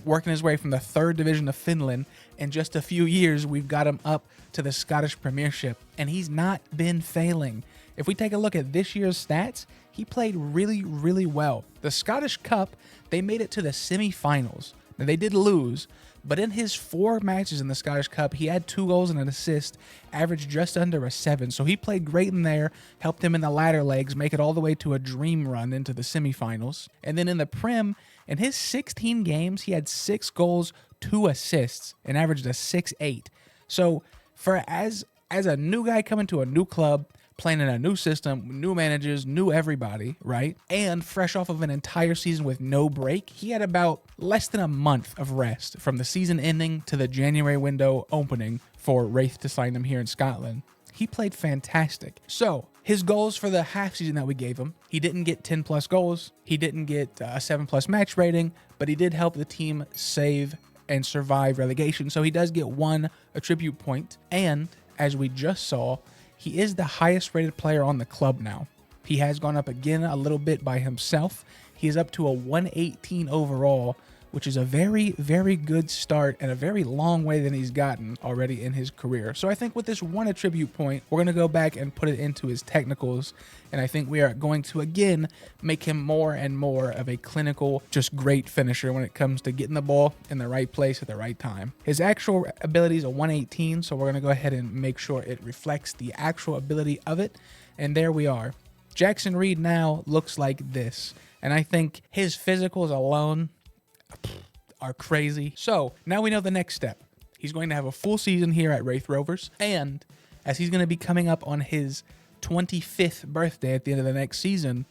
Speaker 1: working his way from the 3rd division of Finland. In just a few years, we've got him up to the Scottish Premiership, and he's not been failing. If we take a look at this year's stats, he played really, really well. The Scottish Cup, they made it to the semi-finals. Now, they did lose, but in his 4 matches in the Scottish Cup, he had 2 goals and an assist, averaged just under a 7. So he played great in there, helped him in the latter legs, make it all the way to a dream run into the semifinals. And then in the Prem, in his 16 games, he had 6 goals, 2 assists, and averaged a 6.8. So for as a new guy coming to a new club, playing in a new system, new managers, new everybody, right? And fresh off of an entire season with no break, he had about less than a month of rest from the season ending to the January window opening for Reid to sign him here in Scotland. He played fantastic. So his goals for the half season that we gave him, he didn't get 10 plus goals. He didn't get a 7 plus match rating, but he did help the team save and survive relegation. So he does get 1 attribute point. And as we just saw, he is the highest rated player on the club now. He has gone up again a little bit by himself. He is up to a 118 overall, which is a very, very good start and a very long way than he's gotten already in his career. So I think with this 1 attribute point, we're going to go back and put it into his technicals. And I think we are going to, again, make him more and more of a clinical, just great finisher when it comes to getting the ball in the right place at the right time. His actual ability is a 118, so we're going to go ahead and make sure it reflects the actual ability of it. And there we are. Jaxson Reid now looks like this. And I think his physicals alone are crazy. So now we know the next step. He's going to have a full season here at Reid Rovers, and as he's going to be coming up on his 25th birthday at the end of the next season,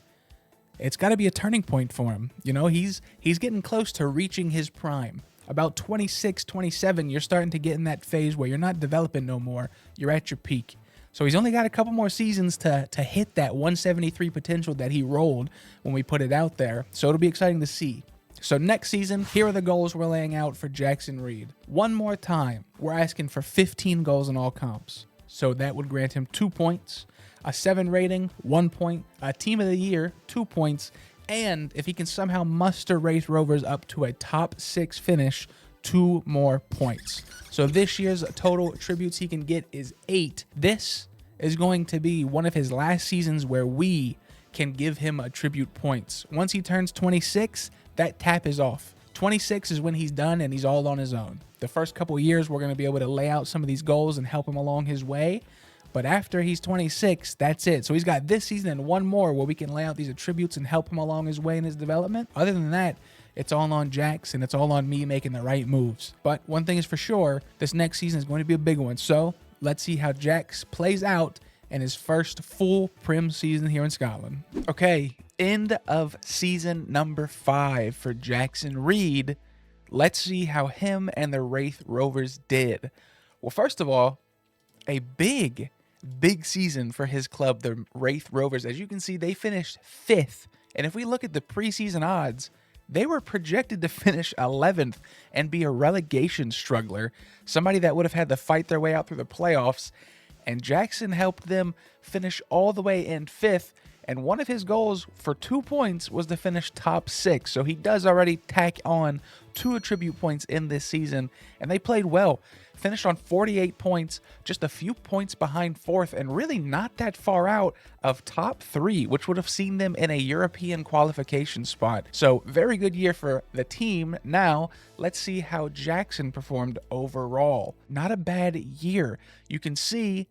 Speaker 1: it's got to be a turning point for him. You know, he's getting close to reaching his prime. About 26, 27, you're starting to get in that phase where you're not developing no more. You're at your peak. So he's only got a couple more seasons to hit that 173 potential that he rolled when we put it out there. So it'll be exciting to see. So next season, here are the goals we're laying out for Jaxson Reid. One more time, we're asking for 15 goals in all comps. So that would grant him 2 points, a 7 rating, 1 point, a team of the year, 2 points, and if he can somehow muster Reid Rovers up to a top 6 finish, 2 more points. So this year's total attributes he can get is 8. This is going to be one of his last seasons where we can give him attribute points. Once he turns 26, that tap is off. 26 is when he's done and he's all on his own. The first couple years, we're going to be able to lay out some of these goals and help him along his way. But after he's 26, that's it. So he's got this season and 1 more where we can lay out these attributes and help him along his way in his development. Other than that, it's all on Jax and it's all on me making the right moves. But one thing is for sure, this next season is going to be a big one. So let's see how Jax plays out in his first full Prem season here in Scotland. Okay, end of season number 5 for Jaxson Reid. Let's see how him and the Reid Rovers did. Well, first of all, a big season for his club, the Reid Rovers. As you can see, they finished 5th. And if we look at the preseason odds, they were projected to finish 11th and be a relegation struggler, somebody that would have had to fight their way out through the playoffs. And Jaxson helped them finish all the way in 5th And one of his goals for 2 points was to finish top 6. So he does already tack on 2 attribute points in this season, and they played well. Finished on 48 points, just a few points behind 4th, and really not that far out of top 3, which would have seen them in a European qualification spot. So very good year for the team. Now let's see how Jaxson performed overall. Not a bad year. You can see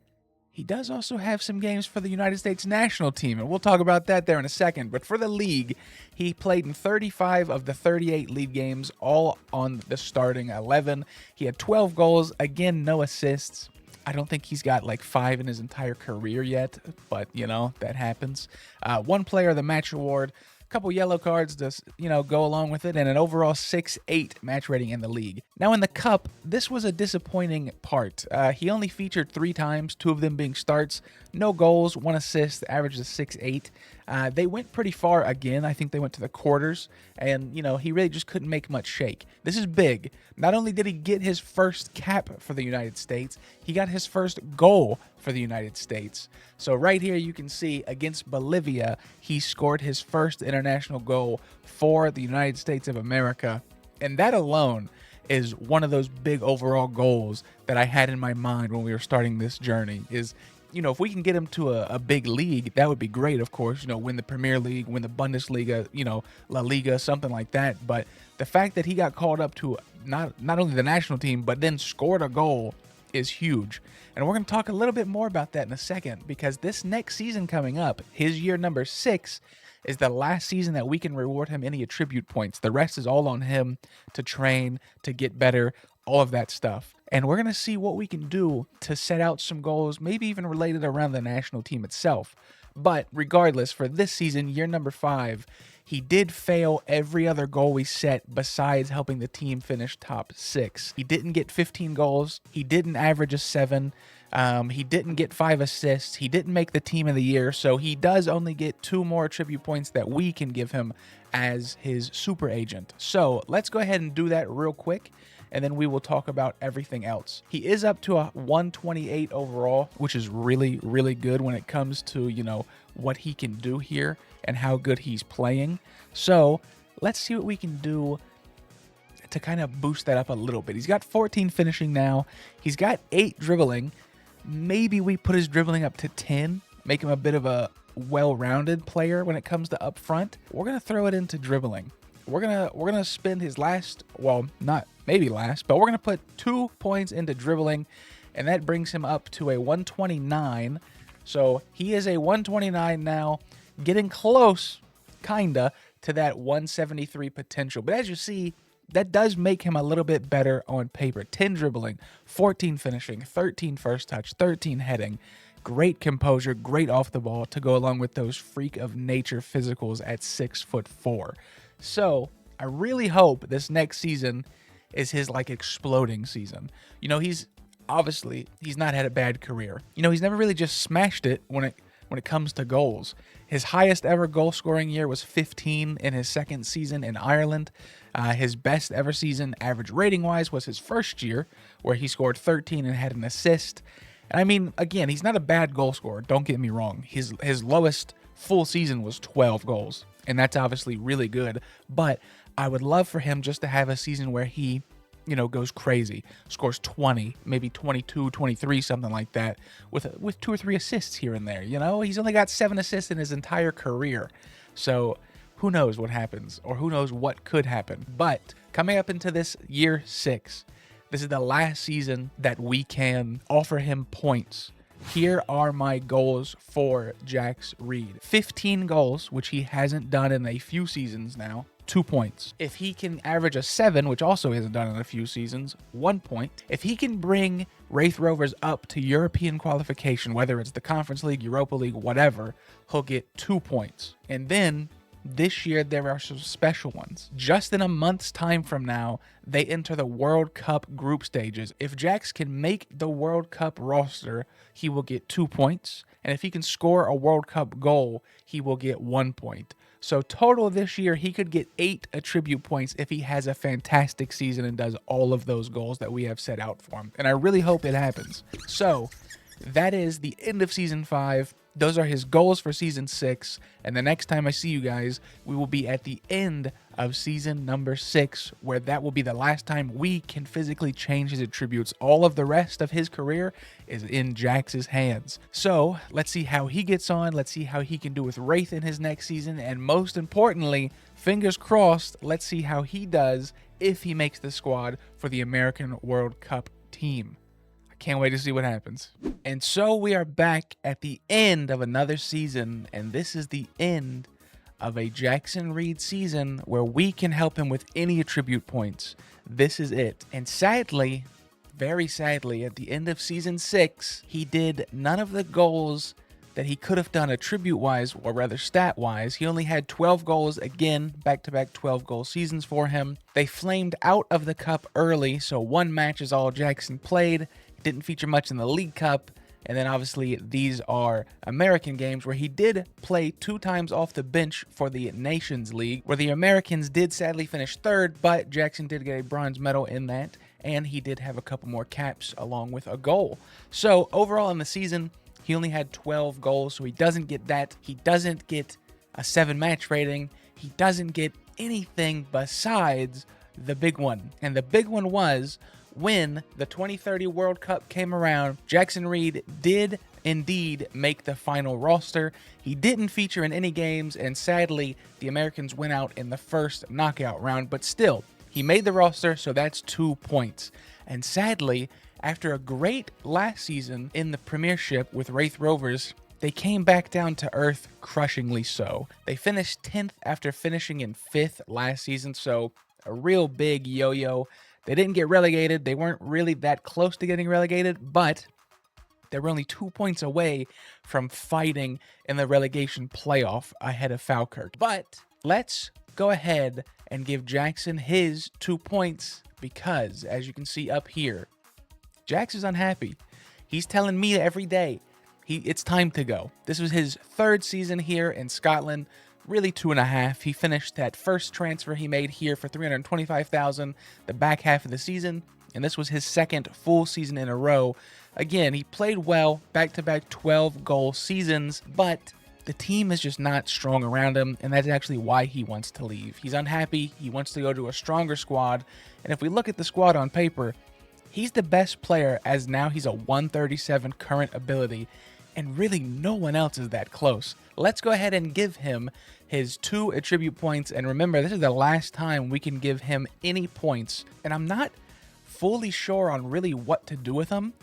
Speaker 1: he does also have some games for the United States national team, and we'll talk about that there in a second. But for the league, he played in 35 of the 38 league games, all on the starting 11. He had 12 goals, again, no assists. I don't think he's got like 5 in his entire career yet, but, you know, that happens. 1 player of the match award, couple yellow cards to, you know, go along with it, and an overall 6.8 match rating in the league. Now in the cup, this was a disappointing part. He only featured 3 times, 2 of them being starts, no goals, 1 assist, average of 6.8. They went pretty far again. I think they went to the quarters, and, you know, he really just couldn't make much shake. This is big. Not only did he get his first cap for the United States, he got his first goal for the United States. So right here you can see against Bolivia, he scored his first international goal for the United States of America. And that alone is one of those big overall goals that I had in my mind when we were starting this journey is, you know, if we can get him to a big league, that would be great, of course, you know, win the Premier League, win the Bundesliga, you know, La Liga, something like that. But the fact that he got called up to not only the national team, but then scored a goal is huge. And we're going to talk a little bit more about that in a second, because this next season coming up, his year number 6, is the last season that we can reward him any attribute points. The rest is all on him to train, to get better, all of that stuff. And we're going to see what we can do to set out some goals, maybe even related around the national team itself. But regardless, for this season, year number 5, he did fail every other goal we set besides helping the team finish top 6. He didn't get 15 goals. He didn't average a 7. He didn't get 5 assists. He didn't make the team of the year. So he does only get 2 more attribute points that we can give him as his super agent. So let's go ahead and do that real quick, and then we will talk about everything else. He is up to a 128 overall, which is really, really good when it comes to, you know, what he can do here and how good he's playing. So let's see what we can do to kind of boost that up a little bit. He's got 14 finishing now. He's got 8 dribbling. Maybe we put his dribbling up to 10, make him a bit of a well-rounded player when it comes to up front. We're going to throw it into dribbling. We're gonna spend his last, well, not maybe last, but we're gonna put 2 points into dribbling, and that brings him up to a 129. So he is a 129 now, getting close, kinda, to that 173 potential. But as you see, that does make him a little bit better on paper. 10 dribbling, 14 finishing, 13 first touch, 13 heading. Great composure, great off the ball to go along with those freak of nature physicals at 6'4". So I really hope this next season is his like exploding season. You know, he's not had a bad career. You know, he's never really just smashed it when it comes to goals. His highest ever goal scoring year was 15 in his second season in Ireland. His best ever season average rating wise was his first year, where he scored 13 and had an assist. And I mean, again, he's not a bad goal scorer, don't get me wrong. His lowest full season was 12 goals, and that's obviously really good. But I would love for him just to have a season where he, you know, goes crazy, scores 20, maybe 22, 23, something like that, with 2 or 3 assists here and there. You know, he's only got 7 assists in his entire career. So who knows what happens, or who knows what could happen. But coming up into this year 6, this is the last season that we can offer him points. Here are my goals for Jax Reid. 15 goals, which he hasn't done in a few seasons now, 2 points. If he can average a 7, which also hasn't done in a few seasons, 1 point. If he can bring Wraith Rovers up to European qualification, whether it's the Conference League, Europa League, whatever, he'll get 2 points. And then this year, there are some special ones. Just in a month's time from now, they enter the World Cup group stages. If Jax can make the World Cup roster, he will get 2 points. And if he can score a World Cup goal, he will get 1 point. So total this year, he could get 8 attribute points if he has a fantastic season and does all of those goals that we have set out for him. And I really hope it happens. So that is the end of season 5. Those are his goals for season 6. And the next time I see you guys, we will be at the end of season number 6, where that will be the last time we can physically change his attributes. All of the rest of his career is in Jax's hands. So let's see how he gets on. Let's see how he can do with Reid in his next season. And most importantly, fingers crossed, let's see how he does if he makes the squad for the American World Cup team. Can't wait to see what happens. And so we are back at the end of another season, and this is the end of a Jaxson Reid season where we can help him with any attribute points. This is it. And sadly, very sadly, at the end of season 6, he did none of the goals that he could have done attribute-wise, or rather stat-wise. He only had 12 goals, again, back-to-back 12-goal seasons for him. They flamed out of the cup early, so one match is all Jaxson played. Didn't feature much in the League Cup, and then obviously these are American games where he did play 2 times off the bench for the Nations League, where the Americans did sadly finish 3rd, but Jaxson did get a bronze medal in that, and he did have a couple more caps along with a goal. So overall in the season, he only had 12 goals, so he doesn't get that. He doesn't get a 7 match rating. He doesn't get anything besides the big one, and the big one was when the 2030 World Cup came around. Jaxson Reid did indeed make the final roster. He didn't feature in any games, and sadly, the Americans went out in the first knockout round, but still, he made the roster, so that's 2 points. And sadly, after a great last season in the Premiership with Wraith Rovers, they came back down to earth, crushingly so. They finished 10th after finishing in 5th last season, so a real big yo-yo. They didn't get relegated. They weren't really that close to getting relegated, but they were only 2 points away from fighting in the relegation playoff ahead of Falkirk. But let's go ahead and give Jaxson his 2 points, because as you can see up here, Jax is unhappy. He's telling me every day, it's time to go. This was his 3rd season here in Scotland. Really 2.5. He finished that first transfer he made here for $325,000 the back half of the season, and this was his 2nd full season in a row. Again, he played well, back-to-back 12-goal seasons, but the team is just not strong around him, and that's actually why he wants to leave. He's unhappy. He wants to go to a stronger squad, and if we look at the squad on paper, he's the best player, as now he's a 137 current ability, and really no one else is that close. Let's go ahead and give him his 2 attribute points, and remember, this is the last time we can give him any points, and I'm not fully sure on really what to do with him.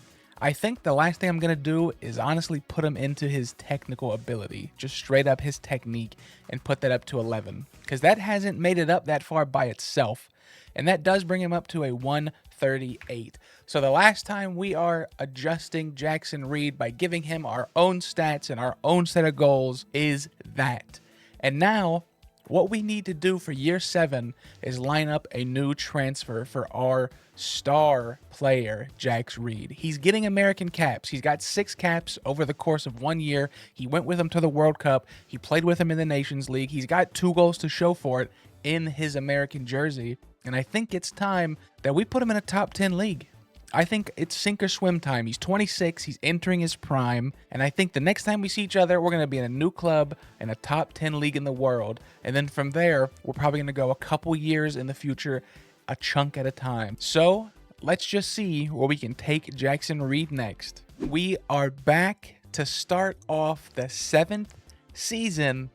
Speaker 1: I think the last thing I'm going to do is honestly put him into his technical ability, just straight up his technique, and put that up to 11, because that hasn't made it up that far by itself, and that does bring him up to a 138. So the last time we are adjusting Jaxson Reid by giving him our own stats and our own set of goals is that. And now, what we need to do for year 7 is line up a new transfer for our star player, Jax Reid. He's getting American caps. He's got 6 caps over the course of 1 year. He went with him to the World Cup. He played with him in the Nations League. He's got 2 goals to show for it in his American jersey. And I think it's time that we put him in a top 10 league. I think it's sink or swim time. He's 26, he's entering his prime, and I think the next time we see each other, we're going to be in a new club in a top 10 league in the world. And then from there, we're probably going to go a couple years in the future, a chunk at a time. So let's just see where we can take Jaxson Reid next. We are back to start off the 7th season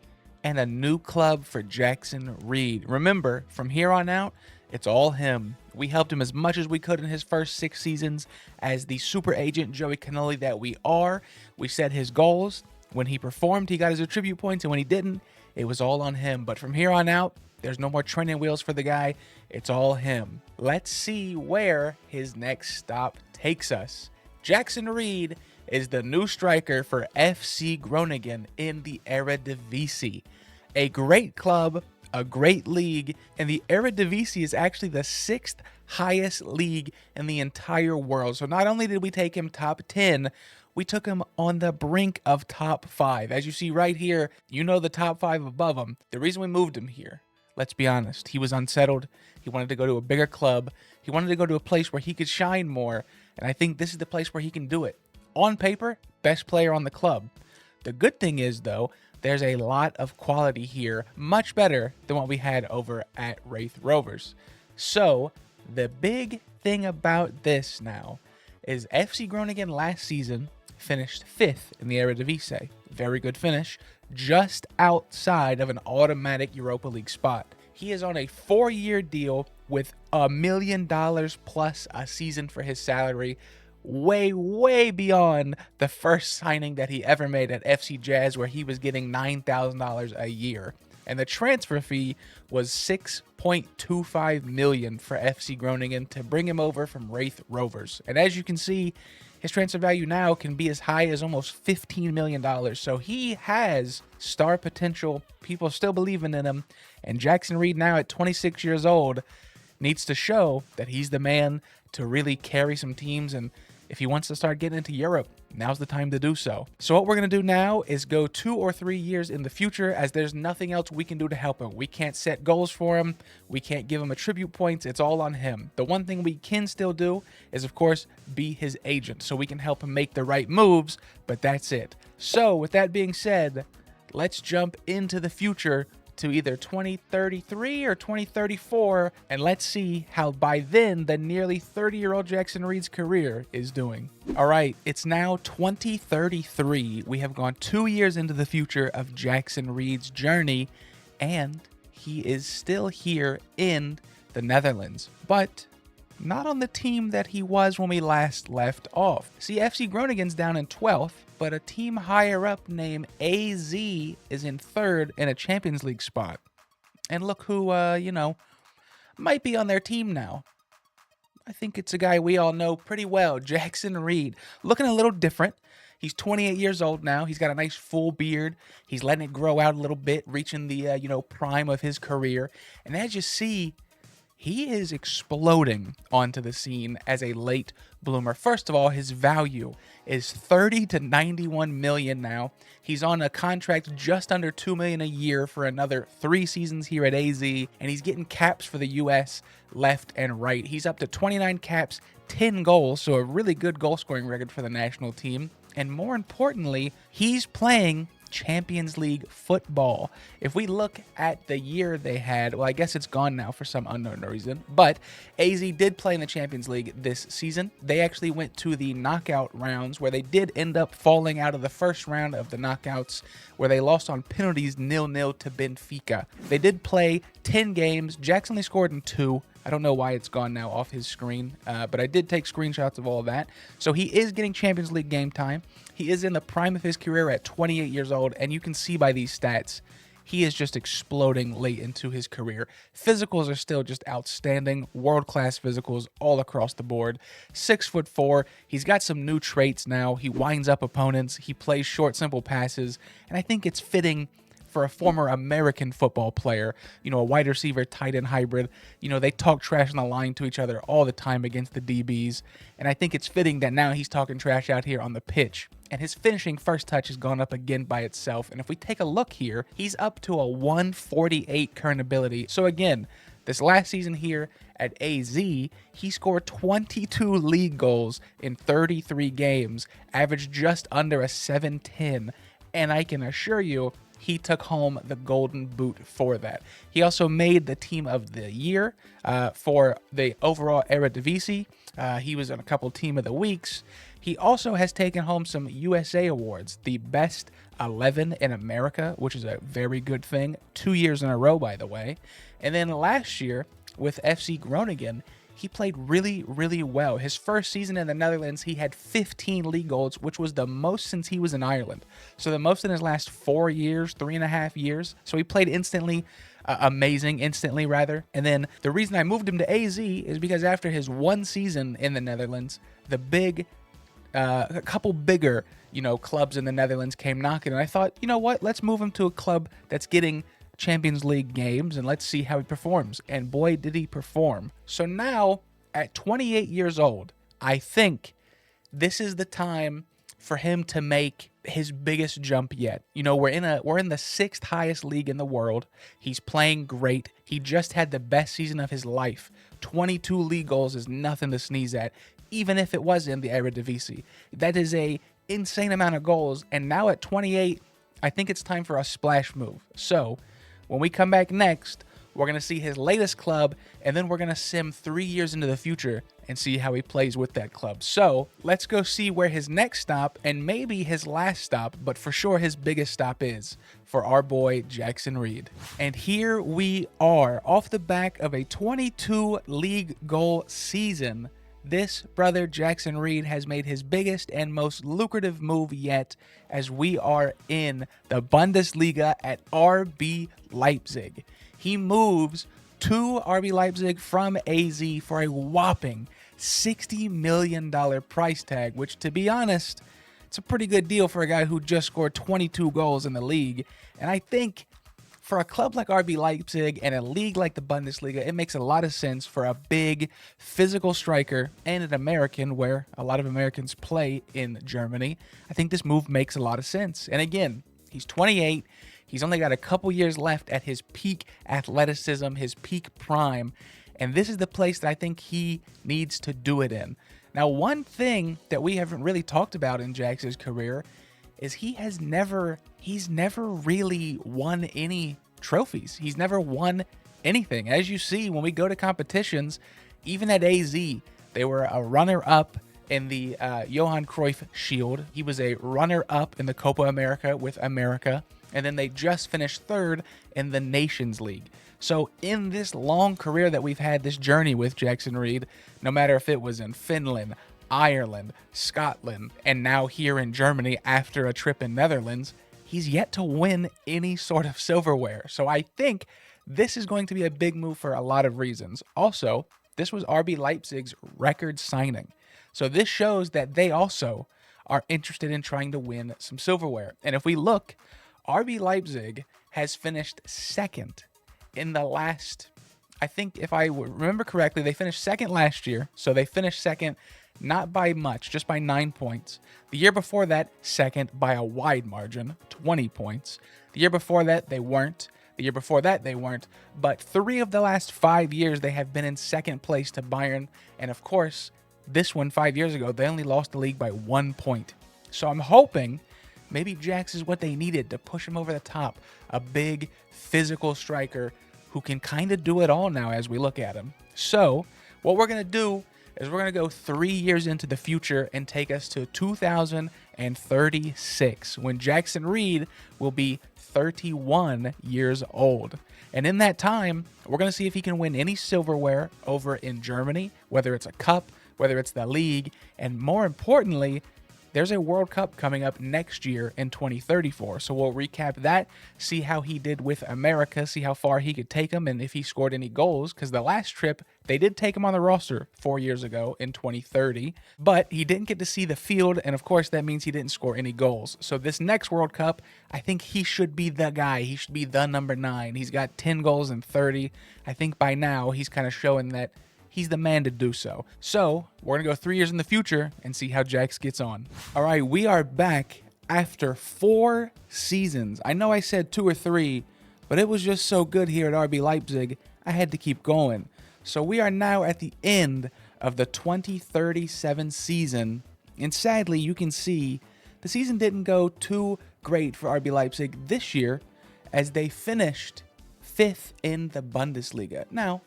Speaker 1: and a new club for Jaxson Reid. Remember, from here on out, it's all him. We helped him as much as we could in his first 6 seasons as the super agent Joey Kannoli that we are. We set his goals. When he performed, he got his attribute points, and when he didn't, it was all on him. But from here on out, there's no more training wheels for the guy. It's all him. Let's see where his next stop takes us. Jaxson Reid is the new striker for FC Groningen in the Eredivisie. A great club, a great league, and the Eredivisie is actually the 6th highest league in the entire world. So not only did we take him top 10, we took him on the brink of top 5. As you see right here, you know the top 5 above him. The reason we moved him here, let's be honest, he was unsettled. He wanted to go to a bigger club. He wanted to go to a place where he could shine more, and I think this is the place where he can do it. On paper, best player on the club. The good thing is, though, there's a lot of quality here, much better than what we had over at Wraith Rovers. So, the big thing about this now is FC Groningen last season finished 5th in the Eredivisie. Very good finish, just outside of an automatic Europa League spot. He is on a 4-year deal with $1 million plus a season for his salary, way beyond the first signing that he ever made at FC Jazz, where he was getting $9,000 a year. And the transfer fee was $6.25 million for FC Groningen to bring him over from Wraith Rovers. And as you can see, his transfer value now can be as high as almost $15 million. So he has star potential. People still believing in him. And Jaxson Reid, now at 26 years old, needs to show that he's the man to really carry some teams. And if he wants to start getting into Europe, now's the time to do so. So what we're going to do now is go 2 or 3 years in the future, as there's nothing else we can do to help him. We can't set goals for him. We can't give him attribute points. It's all on him. The one thing we can still do is, of course, be his agent, so we can help him make the right moves, but that's it. So with that being said, let's jump into the future to either 2033 or 2034, and let's see how by then the nearly 30-year-old Jaxson Reid's career is doing. All right, it's now 2033. We have gone 2 years into the future of Jaxson Reid's journey, and he is still here in the Netherlands, but not on the team that he was when we last left off. See, FC Groningen's down in 12th, but a team higher up named AZ is in 3rd in a Champions League spot. And look who, might be on their team now. I think it's a guy we all know pretty well, Jaxson Reid. Looking a little different. He's 28 years old now. He's got a nice full beard. He's letting it grow out a little bit, reaching the, prime of his career. And as you see, he is exploding onto the scene as a late bloomer. First of all, his value is 30 to 91 million now. He's on a contract just under 2 million a year for another 3 seasons here at AZ, and he's getting caps for the US left and right. He's up to 29 caps, 10 goals, so a really good goal scoring record for the national team. And more importantly, he's playing Champions League football. If we look at the year they had, well, I guess it's gone now for some unknown reason, but AZ did play in the Champions League this season. They actually went to the knockout rounds, where they did end up falling out of the first round of the knockouts, where they lost on penalties 0-0 to Benfica. They did play 10 games. Jaxson only scored in 2. I don't know why it's gone now off his screen, but I did take screenshots of all of that. So he is getting Champions League game time. He is in the prime of his career at 28 years old, and you can see by these stats, he is just exploding late into his career. Physicals are still just outstanding, world-class physicals all across the board. 6'4", he's got some new traits now. He winds up opponents, he plays short, simple passes, and I think it's fitting for a former American football player, a wide receiver, tight end hybrid. They talk trash on the line to each other all the time against the DBs, and I think it's fitting that now he's talking trash out here on the pitch. And his finishing first touch has gone up again by itself. And if we take a look here, he's up to a 148 current ability. So again, this last season here at AZ, he scored 22 league goals in 33 games, averaged just under a 710. And I can assure you, he took home the golden boot for that. He also made the team of the year for the overall Eredivisie. He was on a couple team of the weeks. He also has taken home some USA awards, the best 11 in America, which is a very good thing. 2 years in a row, by the way. And then last year with FC Groningen, he played really well. His first season in the Netherlands, he had 15 league goals, which was the most since he was in Ireland. So the most in his last 4 years, 3.5 years. So he played instantly. Instantly rather. And then the reason I moved him to AZ is because after his 1 season in the Netherlands, a couple bigger, clubs in the Netherlands came knocking, and I thought, you know what, let's move him to a club that's getting Champions League games, and let's see how he performs. And boy, did he perform. So now, at 28 years old, I think this is the time for him to make his biggest jump yet. We're in the 6th highest league in the world. He's playing great. He just had the best season of his life. 22 league goals is nothing to sneeze at. even if it was in the Eredivisie. That is a insane amount of goals, and now at 28, I think it's time for a splash move. So when we come back next, we're going to see his latest club, and then we're going to sim 3 years into the future and see how he plays with that club. So let's go see where his next stop, and maybe his last stop, but for sure his biggest stop is, for our boy Jaxson Reid. And here we are, off the back of a 22 league goal season. This brother Jaxson Reid has made his biggest and most lucrative move yet, as we are in the Bundesliga at RB Leipzig. He moves to RB Leipzig from AZ for a whopping $60 million price tag, which, to be honest, it's a pretty good deal for a guy who just scored 22 goals in the league. And I think for a club like RB Leipzig and a league like the Bundesliga, it makes a lot of sense for a big physical striker and an American, where a lot of Americans play in Germany. I think this move makes a lot of sense. And again, he's 28. He's only got a couple years left at his peak athleticism, his peak prime. And this is the place that I think he needs to do it in. Now, one thing that we haven't really talked about in Jax's career is he's never really won any trophies. He's never won anything. As you see, when we go to competitions, even at AZ, they were a runner-up in the Johan Cruyff Shield. He was a runner-up in the Copa America with America. And then they just finished third in the Nations League. So in this long career that we've had, this journey with Jaxson Reid, no matter if it was in Finland, Ireland, Scotland, and now here in Germany after a trip in Netherlands, he's yet to win any sort of silverware. So I think this is going to be a big move for a lot of reasons. Also, this was RB Leipzig's record signing. So this shows that they also are interested in trying to win some silverware. And if we look, RB Leipzig has finished second in the last, I think if I remember correctly, they finished second last year. So they finished second, not by much, just by 9 points. The year before that, second by a wide margin, 20 points. The year before that, they weren't. The year before that, they weren't. But 3 of the last 5 years, they have been in second place to Bayern. And of course, this one 5 years ago, they only lost the league by 1 point. So I'm hoping maybe Jax is what they needed to push him over the top. A big physical striker who can kind of do it all now as we look at him. So what we're going to do is we're going to go 3 years into the future and take us to 2036, when Jaxson Reid will be 31 years old. And in that time, we're going to see if he can win any silverware over in Germany, whether it's a cup, whether it's the league, and more importantly, there's a World Cup coming up next year in 2034. So we'll recap that, see how he did with America, see how far he could take him, and if he scored any goals. Because the last trip, they did take him on the roster 4 years ago in 2030. But he didn't get to see the field, and of course that means he didn't score any goals. So this next World Cup, I think he should be the guy. He should be the number 9. He's got 10 goals in 30. I think by now he's kind of showing that he's the man to do so. So we're going to go 3 years in the future and see how Jax gets on. All right, we are back after 4 seasons. I know I said 2 or 3, but it was just so good here at RB Leipzig, I had to keep going. So we are now at the end of the 2037 season. And sadly, you can see the season didn't go too great for RB Leipzig this year, as they finished 5th in the Bundesliga. Now,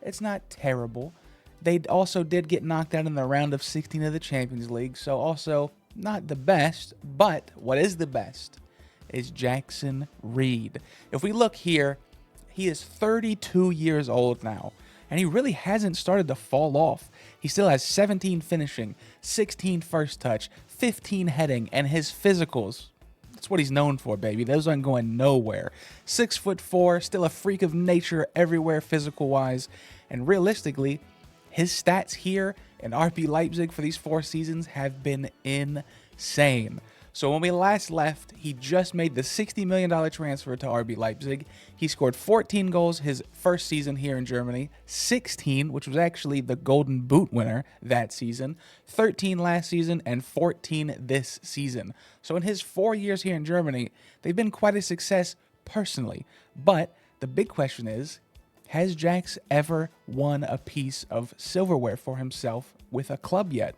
Speaker 1: it's not terrible. They also did get knocked out in the round of 16 of the Champions League, so also not the best, but what is the best is Jaxson Reid. If we look here, he is 32 years old now, and he really hasn't started to fall off. He still has 17 finishing, 16 first touch, 15 heading, and his physicals, that's what he's known for, baby. Those aren't going nowhere. 6'4", still a freak of nature everywhere physical-wise. And realistically, his stats here in RB Leipzig for these 4 seasons have been insane. So when we last left, he just made the $60 million transfer to RB Leipzig. He scored 14 goals his first season here in Germany, 16, which was actually the Golden Boot winner that season, 13 last season, and 14 this season. So in his 4 years here in Germany, they've been quite a success personally. But the big question is has Jax ever won a piece of silverware for himself with a club yet?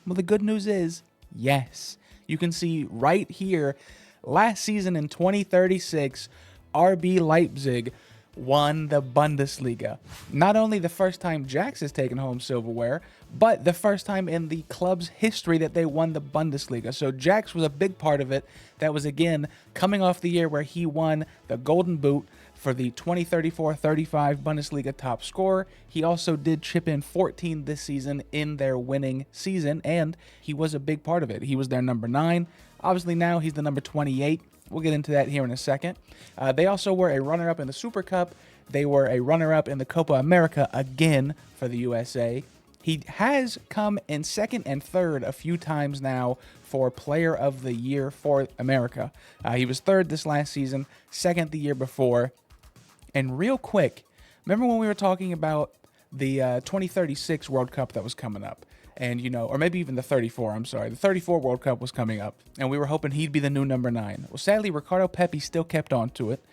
Speaker 1: Well, the good news is yes. You can see right here, last season in 2036, RB Leipzig won the Bundesliga. Not only the first time Jax has taken home silverware, but the first time in the club's history that they won the Bundesliga. So Jax was a big part of it. That was, again, coming off the year where he won the Golden Boot for the 2034-35 Bundesliga top scorer. He also did chip in 14 this season in their winning season, and he was a big part of it. He was their number 9. Obviously now he's the number 28. We'll get into that here in a second. They also were a runner-up in the Super Cup. They were a runner-up in the Copa America again for the USA. He has come in second and third a few times now for Player of the Year for America. He was third this last season, second the year before. And real quick, remember when we were talking about the 2036 World Cup that was coming up? And, or maybe even the 34, I'm sorry. The 34 World Cup was coming up, and we were hoping he'd be the new number 9. Well, sadly, Ricardo Pepi still kept on to it.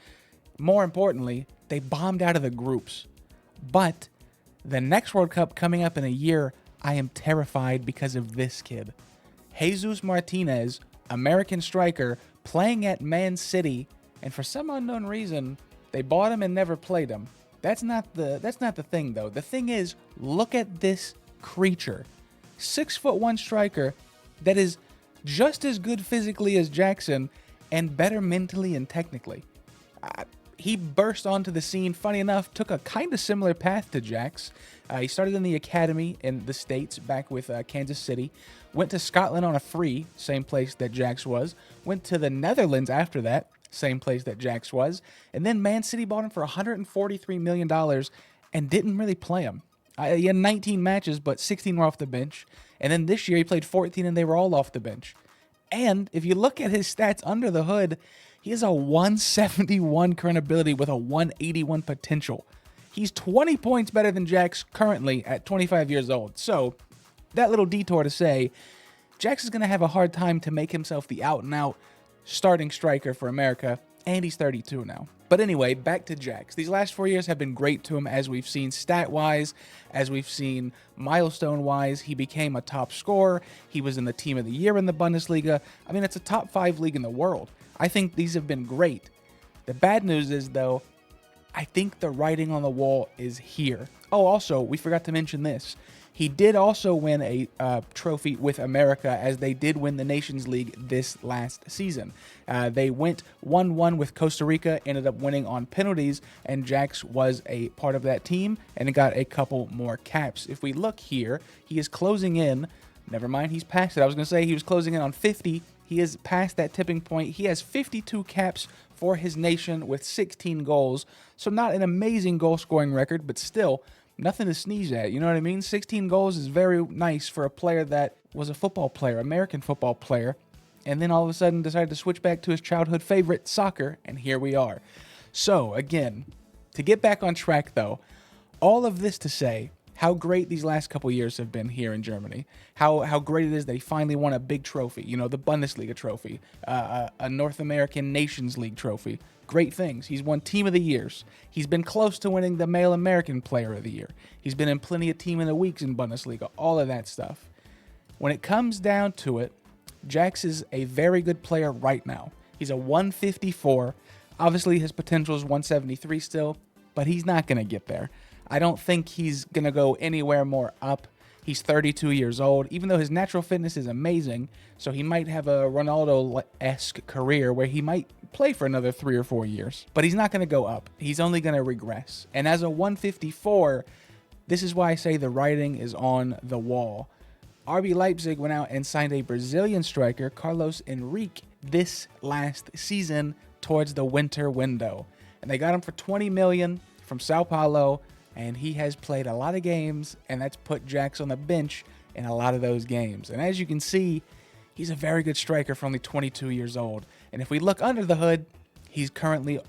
Speaker 1: More importantly, they bombed out of the groups. But the next World Cup coming up in a year, I am terrified because of this kid. Jesus Martinez, American striker, playing at Man City, and for some unknown reason, they bought him and never played him. That's not the thing, though. The thing is, look at this creature. 6'1" striker that is just as good physically as Jaxson and better mentally and technically. He burst onto the scene, funny enough, took a kind of similar path to Jax. He started in the academy in the States back with Kansas City, went to Scotland on a free, same place that Jax was, went to the Netherlands after that, same place that Jax was, and then Man City bought him for $143 million and didn't really play him. He had 19 matches, but 16 were off the bench. And then this year he played 14 and they were all off the bench. And if you look at his stats under the hood, he has a 171 current ability with a 181 potential. He's 20 points better than Jax currently at 25 years old. So that little detour to say, Jax is going to have a hard time to make himself the out-and-out starting striker for America. And he's 32 now. But anyway, back to Jax. These last 4 years have been great to him, as we've seen stat-wise, as we've seen milestone-wise. He became a top scorer. He was in the Team of the Year in the Bundesliga. I mean, it's a top 5 league in the world. I think these have been great. The bad news is, though, I think the writing on the wall is here. Oh, also, we forgot to mention this. He did also win a trophy with America, as they did win the Nations League this last season. They went 1-1 with Costa Rica, ended up winning on penalties, and Jax was a part of that team and got a couple more caps. If we look here, he is closing in. Never mind, he's past it. I was going to say he was closing in on 50. He is past that tipping point. He has 52 caps for his nation with 16 goals. So not an amazing goal-scoring record, but still nothing to sneeze at, you know what I mean? 16 goals is very nice for a player that was a football player, American football player, and then all of a sudden decided to switch back to his childhood favorite, soccer, and here we are. So, again, to get back on track, though, all of this to say how great these last couple years have been here in Germany, how great it is that he finally won a big trophy, the Bundesliga trophy, a North American Nations League trophy. Great things. He's won Team of the Years. He's been close to winning the Male American Player of the Year. He's been in plenty of Team of the Weeks in Bundesliga, all of that stuff. When it comes down to it, Jax is a very good player right now. He's a 154. Obviously, his potential is 173 still, but he's not going to get there. I don't think he's going to go anywhere more up. He's 32 years old, even though his natural fitness is amazing, so he might have a Ronaldo-esque career where he might play for another 3 or 4 years. But he's not going to go up. He's only going to regress. And as a 154, this is why I say the writing is on the wall. RB Leipzig went out and signed a Brazilian striker, Carlos Henrique, this last season towards the winter window. And they got him for $20 million from Sao Paulo, and he has played a lot of games, and that's put Jax on the bench in a lot of those games. And as you can see, he's a very good striker for only 22 years old. And if we look under the hood, he's currently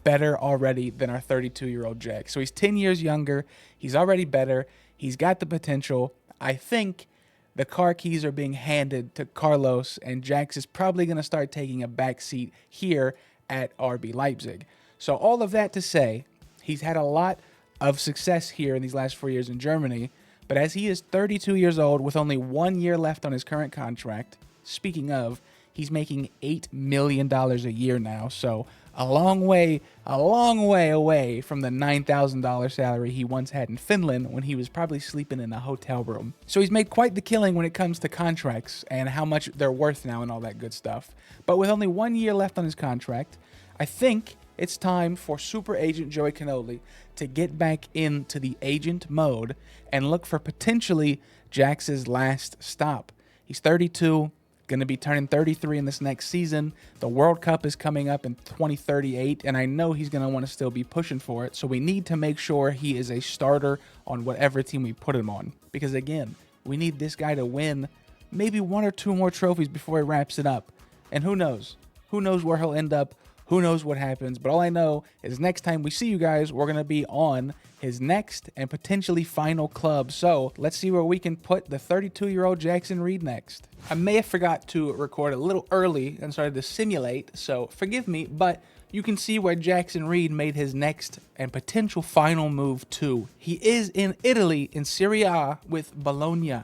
Speaker 1: better already than our 32-year-old Jax. So he's 10 years younger. He's already better. He's got the potential. I think the car keys are being handed to Carlos, and Jax is probably going to start taking a back seat here at RB Leipzig. So all of that to say, he's had a lot of success here in these last 4 years in Germany. But as he is 32 years old with only 1 year left on his current contract, speaking of, he's making $8 million a year now. So a long way away from the $9,000 salary he once had in Finland when he was probably sleeping in a hotel room. So he's made quite the killing when it comes to contracts and how much they're worth now and all that good stuff. But with only 1 year left on his contract, I think it's time for super agent Joey Kannoli to get back into the agent mode and look for potentially Jax's last stop. He's 32, going to be turning 33 in this next season. The World Cup is coming up in 2038, and I know he's going to want to still be pushing for it. So we need to make sure he is a starter on whatever team we put him on. Because again, we need this guy to win maybe 1 or 2 more trophies before he wraps it up. And who knows? Who knows where he'll end up? Who knows what happens? But all I know is next time we see you guys, we're going to be on his next and potentially final club. So let's see where we can put the 32-year-old Jaxson Reid next. I may have forgot to record a little early and started to simulate, so forgive me, but you can see where Jaxson Reid made his next and potential final move to. He is in Italy in Serie A with Bologna.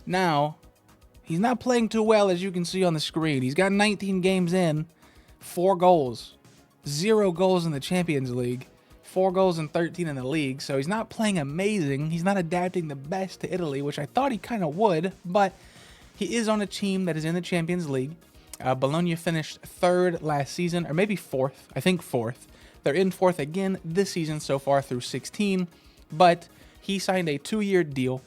Speaker 1: Now, he's not playing too well, as you can see on the screen. He's got 19 games in. 4 goals, 0 goals in the Champions League, 4 goals and 13 in the league. So he's not playing amazing. He's not adapting the best to Italy, which I thought he kind of would, but he is on a team that is in the Champions League. Bologna finished 3rd last season, or maybe 4th. I think 4th. They're in 4th again this season so far through 16, but he signed a 2-year deal.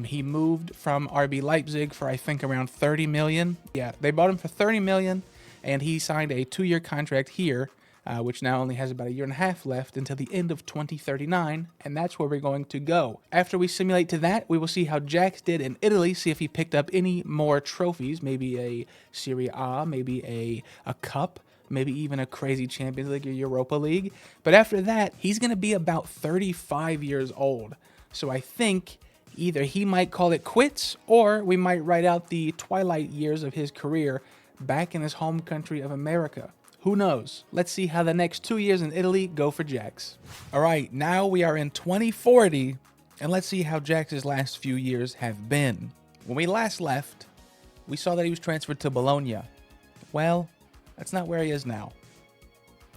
Speaker 1: He moved from RB Leipzig for I think around 30 million. Yeah, they bought him for 30 million. And he signed a 2-year contract here, which now only has about 1.5 years left until the end of 2039, and that's where we're going to go. After we simulate to that, we will see how Jax did in Italy, see if he picked up any more trophies, maybe a Serie A, maybe a cup, maybe even a crazy Champions League or Europa League. But after that, he's going to be about 35 years old. So I think either he might call it quits, or we might write out the twilight years of his career back in his home country of America. Who knows? Let's see how the next 2 years in Italy go for Jax. All right, now we are in 2040, and let's see how Jax's last few years have been. When we last left, we saw that he was transferred to Bologna. Well, that's not where he is now.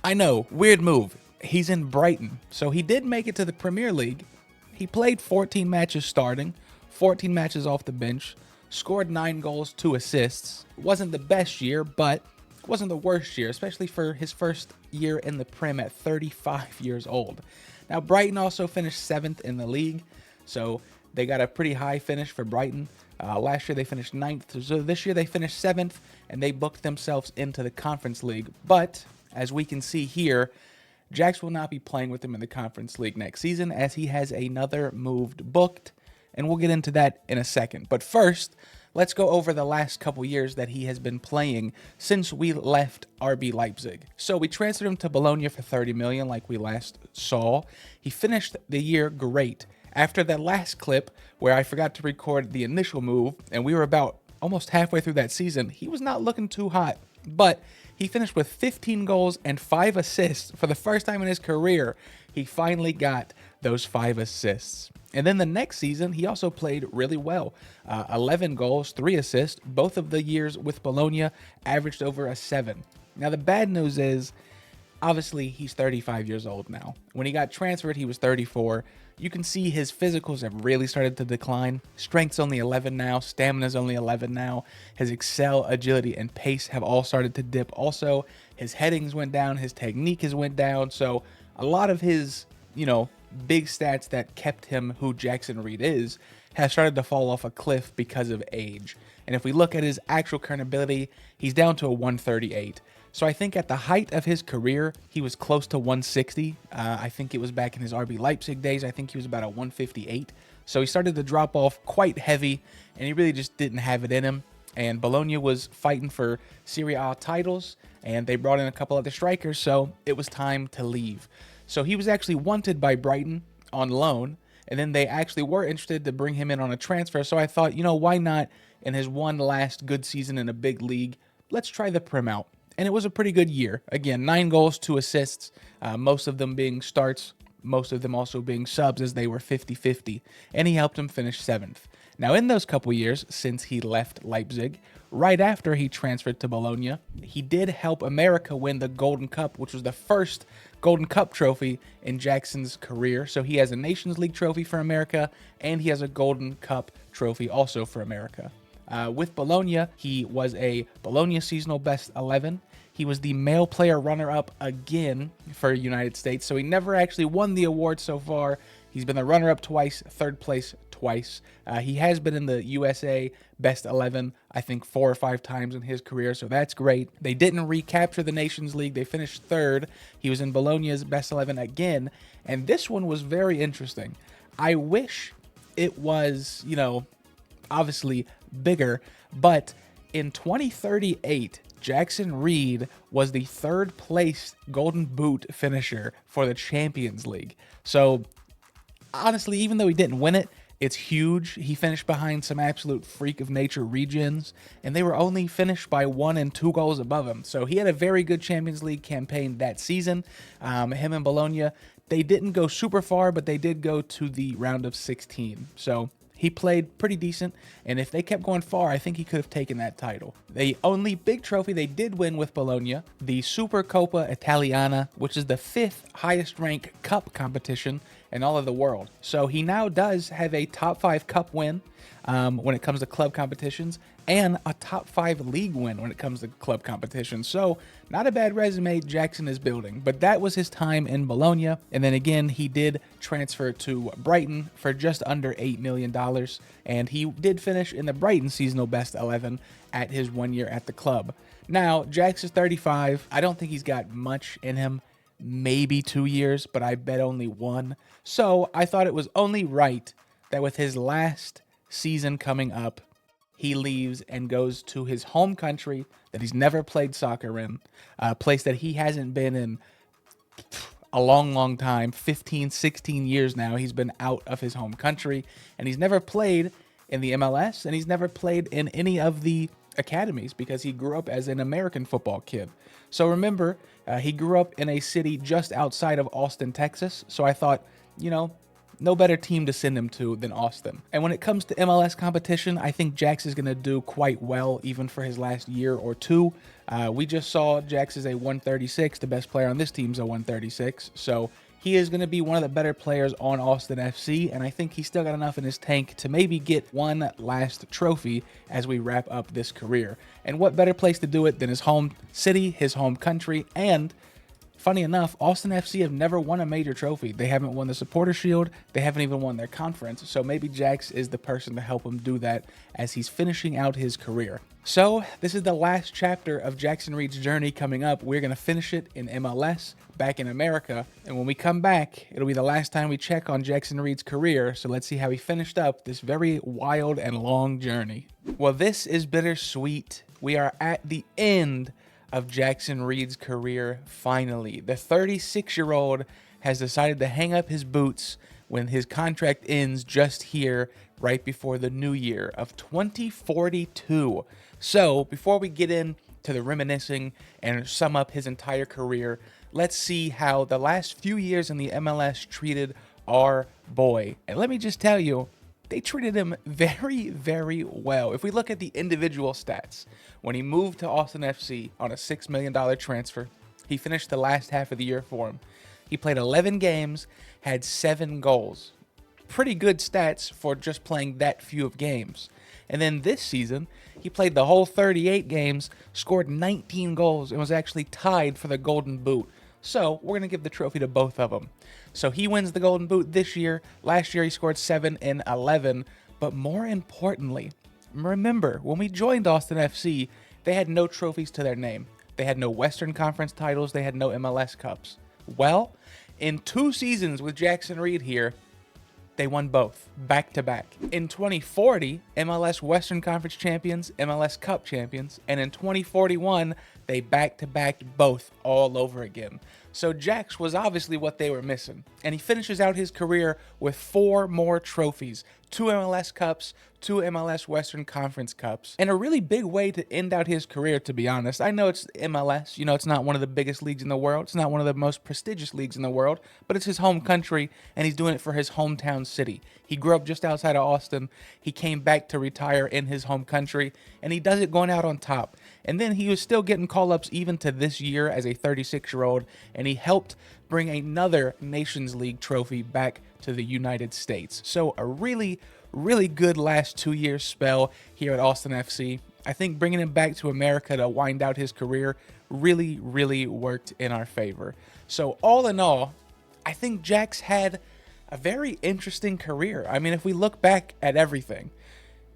Speaker 1: I know, weird move. He's in Brighton, so he did make it to the Premier League. He played 14 matches starting, 14 matches off the bench, scored 9 goals, 2 assists. It wasn't the best year, but it wasn't the worst year, especially for his first year in the Prem at 35 years old. Now, Brighton also finished 7th in the league, so they got a pretty high finish for Brighton. Last year they finished 9th, so this year they finished 7th, and they booked themselves into the Conference League. But, as we can see here, Jax will not be playing with them in the Conference League next season, as he has another move booked. And we'll get into that in a second. But first, let's go over the last couple years that he has been playing since we left RB Leipzig. So we transferred him to Bologna for 30 million like we last saw. He finished the year great. After that last clip where I forgot to record the initial move and we were about almost halfway through that season, he was not looking too hot. But he finished with 15 goals and 5 assists for the first time in his career. He finally got those 5 assists. And then the next season, he also played really well. 11 goals, 3 assists. Both of the years with Bologna averaged over a 7. Now, the bad news is, obviously, he's 35 years old now. When he got transferred, he was 34. You can see his physicals have really started to decline. Strength's only 11 now. Stamina's only 11 now. His excel, agility, and pace have all started to dip. Also, his headings went down. His technique has went down. So, a lot of his, big stats that kept him who Jaxson Reid is have started to fall off a cliff because of age. And if we look at his actual current ability, he's down to a 138. So I think at the height of his career, he was close to 160. I think it was back in his RB Leipzig days. I think he was about a 158. So he started to drop off quite heavy, and he really just didn't have it in him. And Bologna was fighting for Serie A titles, and they brought in a couple other strikers, so it was time to leave. So he was actually wanted by Brighton on loan, and then they actually were interested to bring him in on a transfer. So I thought, why not, in his one last good season in a big league, let's try the Prem out. And it was a pretty good year. Again, 9 goals, 2 assists, most of them being starts. most of them also being subs as they were 50-50, and he helped him finish 7th. Now, in those couple years since he left Leipzig, right after he transferred to Bologna, he did help America win the Golden Cup, which was the first Golden Cup trophy in Jaxson's career. So he has a Nations League trophy for America, and he has a Golden Cup trophy also for America. With Bologna, he was a Bologna seasonal best 11. He was the male player runner-up again for United States, so he never actually won the award so far. He's been the runner-up twice, third place twice. He has been in the USA best 11, I think 4 or 5 times in his career, so that's great. They didn't recapture the Nations League. They finished 3rd. He was in Bologna's best 11 again, and this one was very interesting. I wish it was, obviously bigger, but in 2038, Jaxson Reid was the 3rd place Golden Boot finisher for the Champions League. So honestly, even though he didn't win it, it's huge. He finished behind some absolute freak of nature regions, and they were only finished by 1 and 2 goals above him. So he had a very good Champions League campaign that season. Him and Bologna, they didn't go super far, but they did go to the round of 16. So he played pretty decent, and if they kept going far, I think he could have taken that title. The only big trophy they did win with Bologna, the Supercoppa Italiana, which is the 5th highest ranked cup competition in all of the world. So he now does have a top 5 cup win when it comes to club competitions, and a top 5 league win when it comes to club competitions. So not a bad resume Jaxson is building, but that was his time in Bologna. And then again, he did transfer to Brighton for just under $8 million. And he did finish in the Brighton seasonal best 11 at his 1 year at the club. Now, Jax is 35. I don't think he's got much in him, maybe 2 years, but I bet only 1. So I thought it was only right that with his last season coming up, he leaves and goes to his home country that he's never played soccer in, a place that he hasn't been in a long time, 15, 16 years now. He's been out of his home country, and he's never played in the MLS, and he's never played in any of the academies because he grew up as an American football kid. So remember, he grew up in a city just outside of Austin, Texas. So I thought, no better team to send him to than Austin. And when it comes to MLS competition, I think Jax is going to do quite well, even for his last year or two. We just saw Jax is a 136. The best player on this team's a 136. So he is going to be one of the better players on Austin FC, and I think he's still got enough in his tank to maybe get one last trophy as we wrap up this career. And what better place to do it than his home city, his home country, and funny enough, Austin FC have never won a major trophy. They haven't won the Supporter Shield. They haven't even won their conference. So maybe Jax is the person to help him do that as he's finishing out his career. So this is the last chapter of Jaxson Reid's journey coming up. We're going to finish it in MLS back in America. And when we come back, it'll be the last time we check on Jaxson Reid's career. So let's see how he finished up this very wild and long journey. Well, this is bittersweet. We are at the end of Jaxson Reid's career finally. The 36-year-old has decided to hang up his boots when his contract ends just here right before the new year of 2042. So before we get into the reminiscing and sum up his entire career, let's see how the last few years in the MLS treated our boy. And let me just tell you, they treated him very, very well. If we look at the individual stats, when he moved to Austin FC on a $6 million transfer, he finished the last half of the year for him. He played 11 games, had 7 goals. Pretty good stats for just playing that few of games. And then this season, he played the whole 38 games, scored 19 goals, and was actually tied for the Golden Boot. So we're going to give the trophy to both of them. So he wins the Golden Boot this year. Last year he scored 7 in 11. But more importantly, remember, when we joined Austin FC, they had no trophies to their name. They had no Western Conference titles. They had no MLS Cups. Well, in 2 seasons with Jaxson Reid here, they won both. back-to-back. In 2040, MLS Western Conference champions, MLS Cup champions, and in 2041, they back-to-back both all over again. So Jax was obviously what they were missing, and he finishes out his career with 4 more trophies, 2 MLS Cups, 2 MLS Western Conference Cups, and a really big way to end out his career, to be honest. I know it's MLS, it's not one of the biggest leagues in the world, it's not one of the most prestigious leagues in the world, but it's his home country, and he's doing it for his hometown city. He grew up just outside of Austin, he came back to retire in his home country, and he does it going out on top. And then he was still getting call-ups even to this year as a 36-year-old, and he helped bring another Nations League trophy back to the United States. So a really, really good last 2-year spell here at Austin FC. I think bringing him back to America to wind out his career really, really worked in our favor. So all in all, I think Jax had a very interesting career. I mean, if we look back at everything,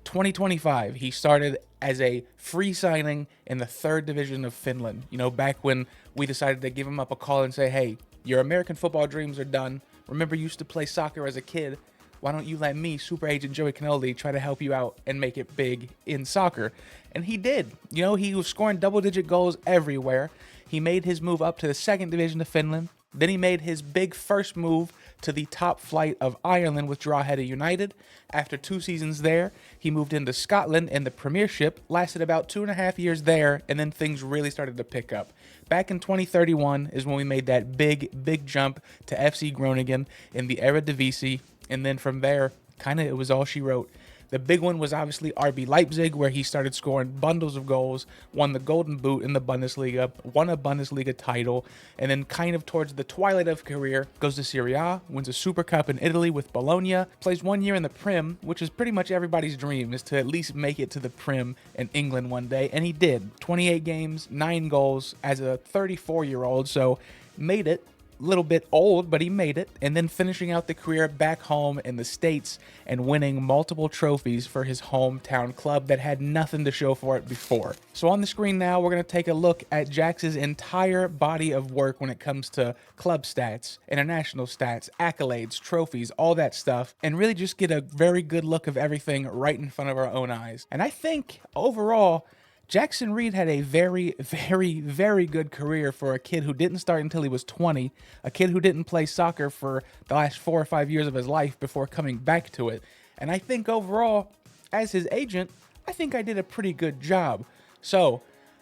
Speaker 1: 2025, he started as a free signing in the 3rd division of Finland. Back when we decided to give him up a call and say, hey, your American football dreams are done. Remember, you used to play soccer as a kid. Why don't you let me, Super Agent Joey Kannoli, try to help you out and make it big in soccer? And he did. He was scoring double-digit goals everywhere. He made his move up to the 2nd division of Finland. Then he made his big first move to the top flight of Ireland with Drogheda United. After 2 seasons there, he moved into Scotland in the Premiership, lasted about 2.5 years there, and then things really started to pick up. Back in 2031 is when we made that big jump to FC Groningen in the Eredivisie, and then from there, it was all she wrote. The big one was obviously RB Leipzig, where he started scoring bundles of goals, won the Golden Boot in the Bundesliga, won a Bundesliga title, and then towards the twilight of career, goes to Serie A, wins a Super Cup in Italy with Bologna, plays 1 year in the Prem, which is pretty much everybody's dream, is to at least make it to the Prem in England one day, and he did. 28 games, 9 goals as a 34-year-old, so made it. Little bit old, but he made it, and then finishing out the career back home in the States and winning multiple trophies for his hometown club that had nothing to show for it before. So on the screen now, we're going to take a look at Jax's entire body of work when it comes to club stats, international stats, accolades, trophies, all that stuff, and really just get a very good look of everything right in front of our own eyes. And I think overall, Jaxson Reid had a very, very, very good career for a kid who didn't start until he was 20, a kid who didn't play soccer for the last 4 or 5 years of his life before coming back to it. And I think overall, as his agent, I think I did a pretty good job. So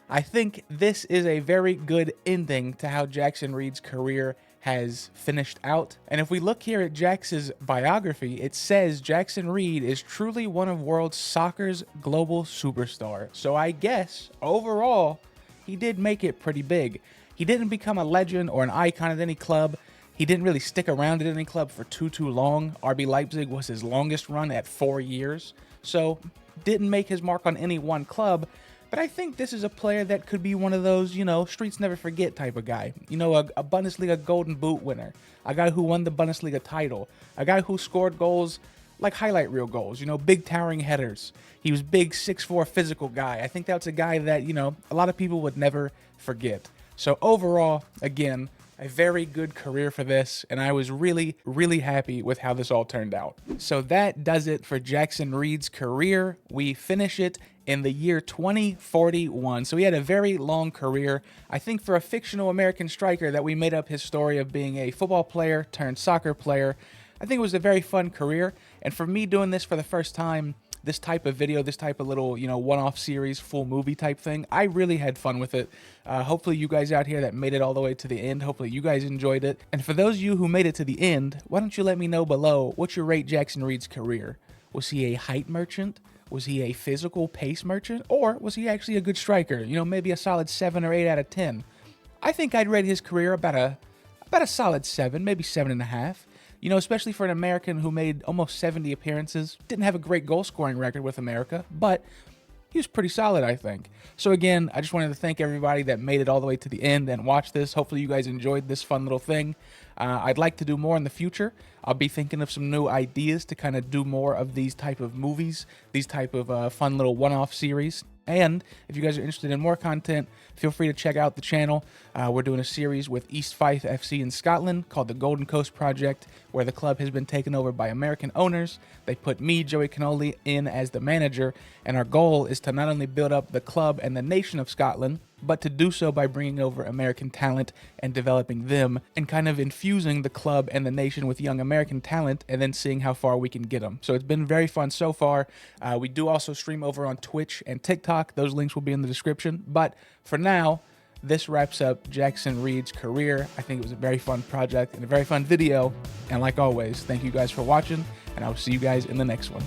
Speaker 1: I think this is a very good ending to how Jaxson Reid's career has finished out. And if we look here at Jax's biography, it says Jaxson Reid is truly one of world soccer's global superstar. So I guess overall, he did make it pretty big. He didn't become a legend or an icon at any club. He didn't really stick around at any club for too long. RB Leipzig was his longest run at 4 years. So didn't make his mark on any one club. But I think this is a player that could be one of those, streets never forget type of guy. A Bundesliga Golden Boot winner. A guy who won the Bundesliga title. A guy who scored goals like highlight reel goals, big towering headers. He was big, 6'4" physical guy. I think that's a guy that, a lot of people would never forget. So overall, again, a very good career for this, and I was really, really happy with how this all turned out. So that does it for Jaxson Reid's career. We finish it in the year 2041. So he had a very long career. I think for a fictional American striker that we made up his story of being a football player turned soccer player, I think it was a very fun career. And for me doing this for the first time, this type of video, this type of little, one-off series, full movie type thing, I really had fun with it. Hopefully you guys out here that made it all the way to the end, hopefully you guys enjoyed it. And for those of you who made it to the end, why don't you let me know below, what's your rate Jaxson Reid's career? Was he a height merchant? Was he a physical pace merchant? Or was he actually a good striker? Maybe a solid 7 or 8 out of 10. I think I'd rate his career about a solid 7, maybe 7.5. Especially for an American who made almost 70 appearances, didn't have a great goal scoring record with America, but he was pretty solid, I think. So again, I just wanted to thank everybody that made it all the way to the end and watched this. Hopefully you guys enjoyed this fun little thing. I'd like to do more in the future. I'll be thinking of some new ideas to kind of do more of these type of movies, these type of fun little one-off series. And if you guys are interested in more content, feel free to check out the channel. We're doing a series with East Fife FC in Scotland called the Golden Coast Project, where the club has been taken over by American owners. They put me, Joey Kannoli, in as the manager, and our goal is to not only build up the club and the nation of Scotland, but to do so by bringing over American talent and developing them and kind of infusing the club and the nation with young American talent and then seeing how far we can get them. So it's been very fun so far. We do also stream over on Twitch and TikTok. Those links will be in the description. But for now, this wraps up Jaxson Reid's career. I think it was a very fun project and a very fun video. And like always, thank you guys for watching, and I will see you guys in the next one.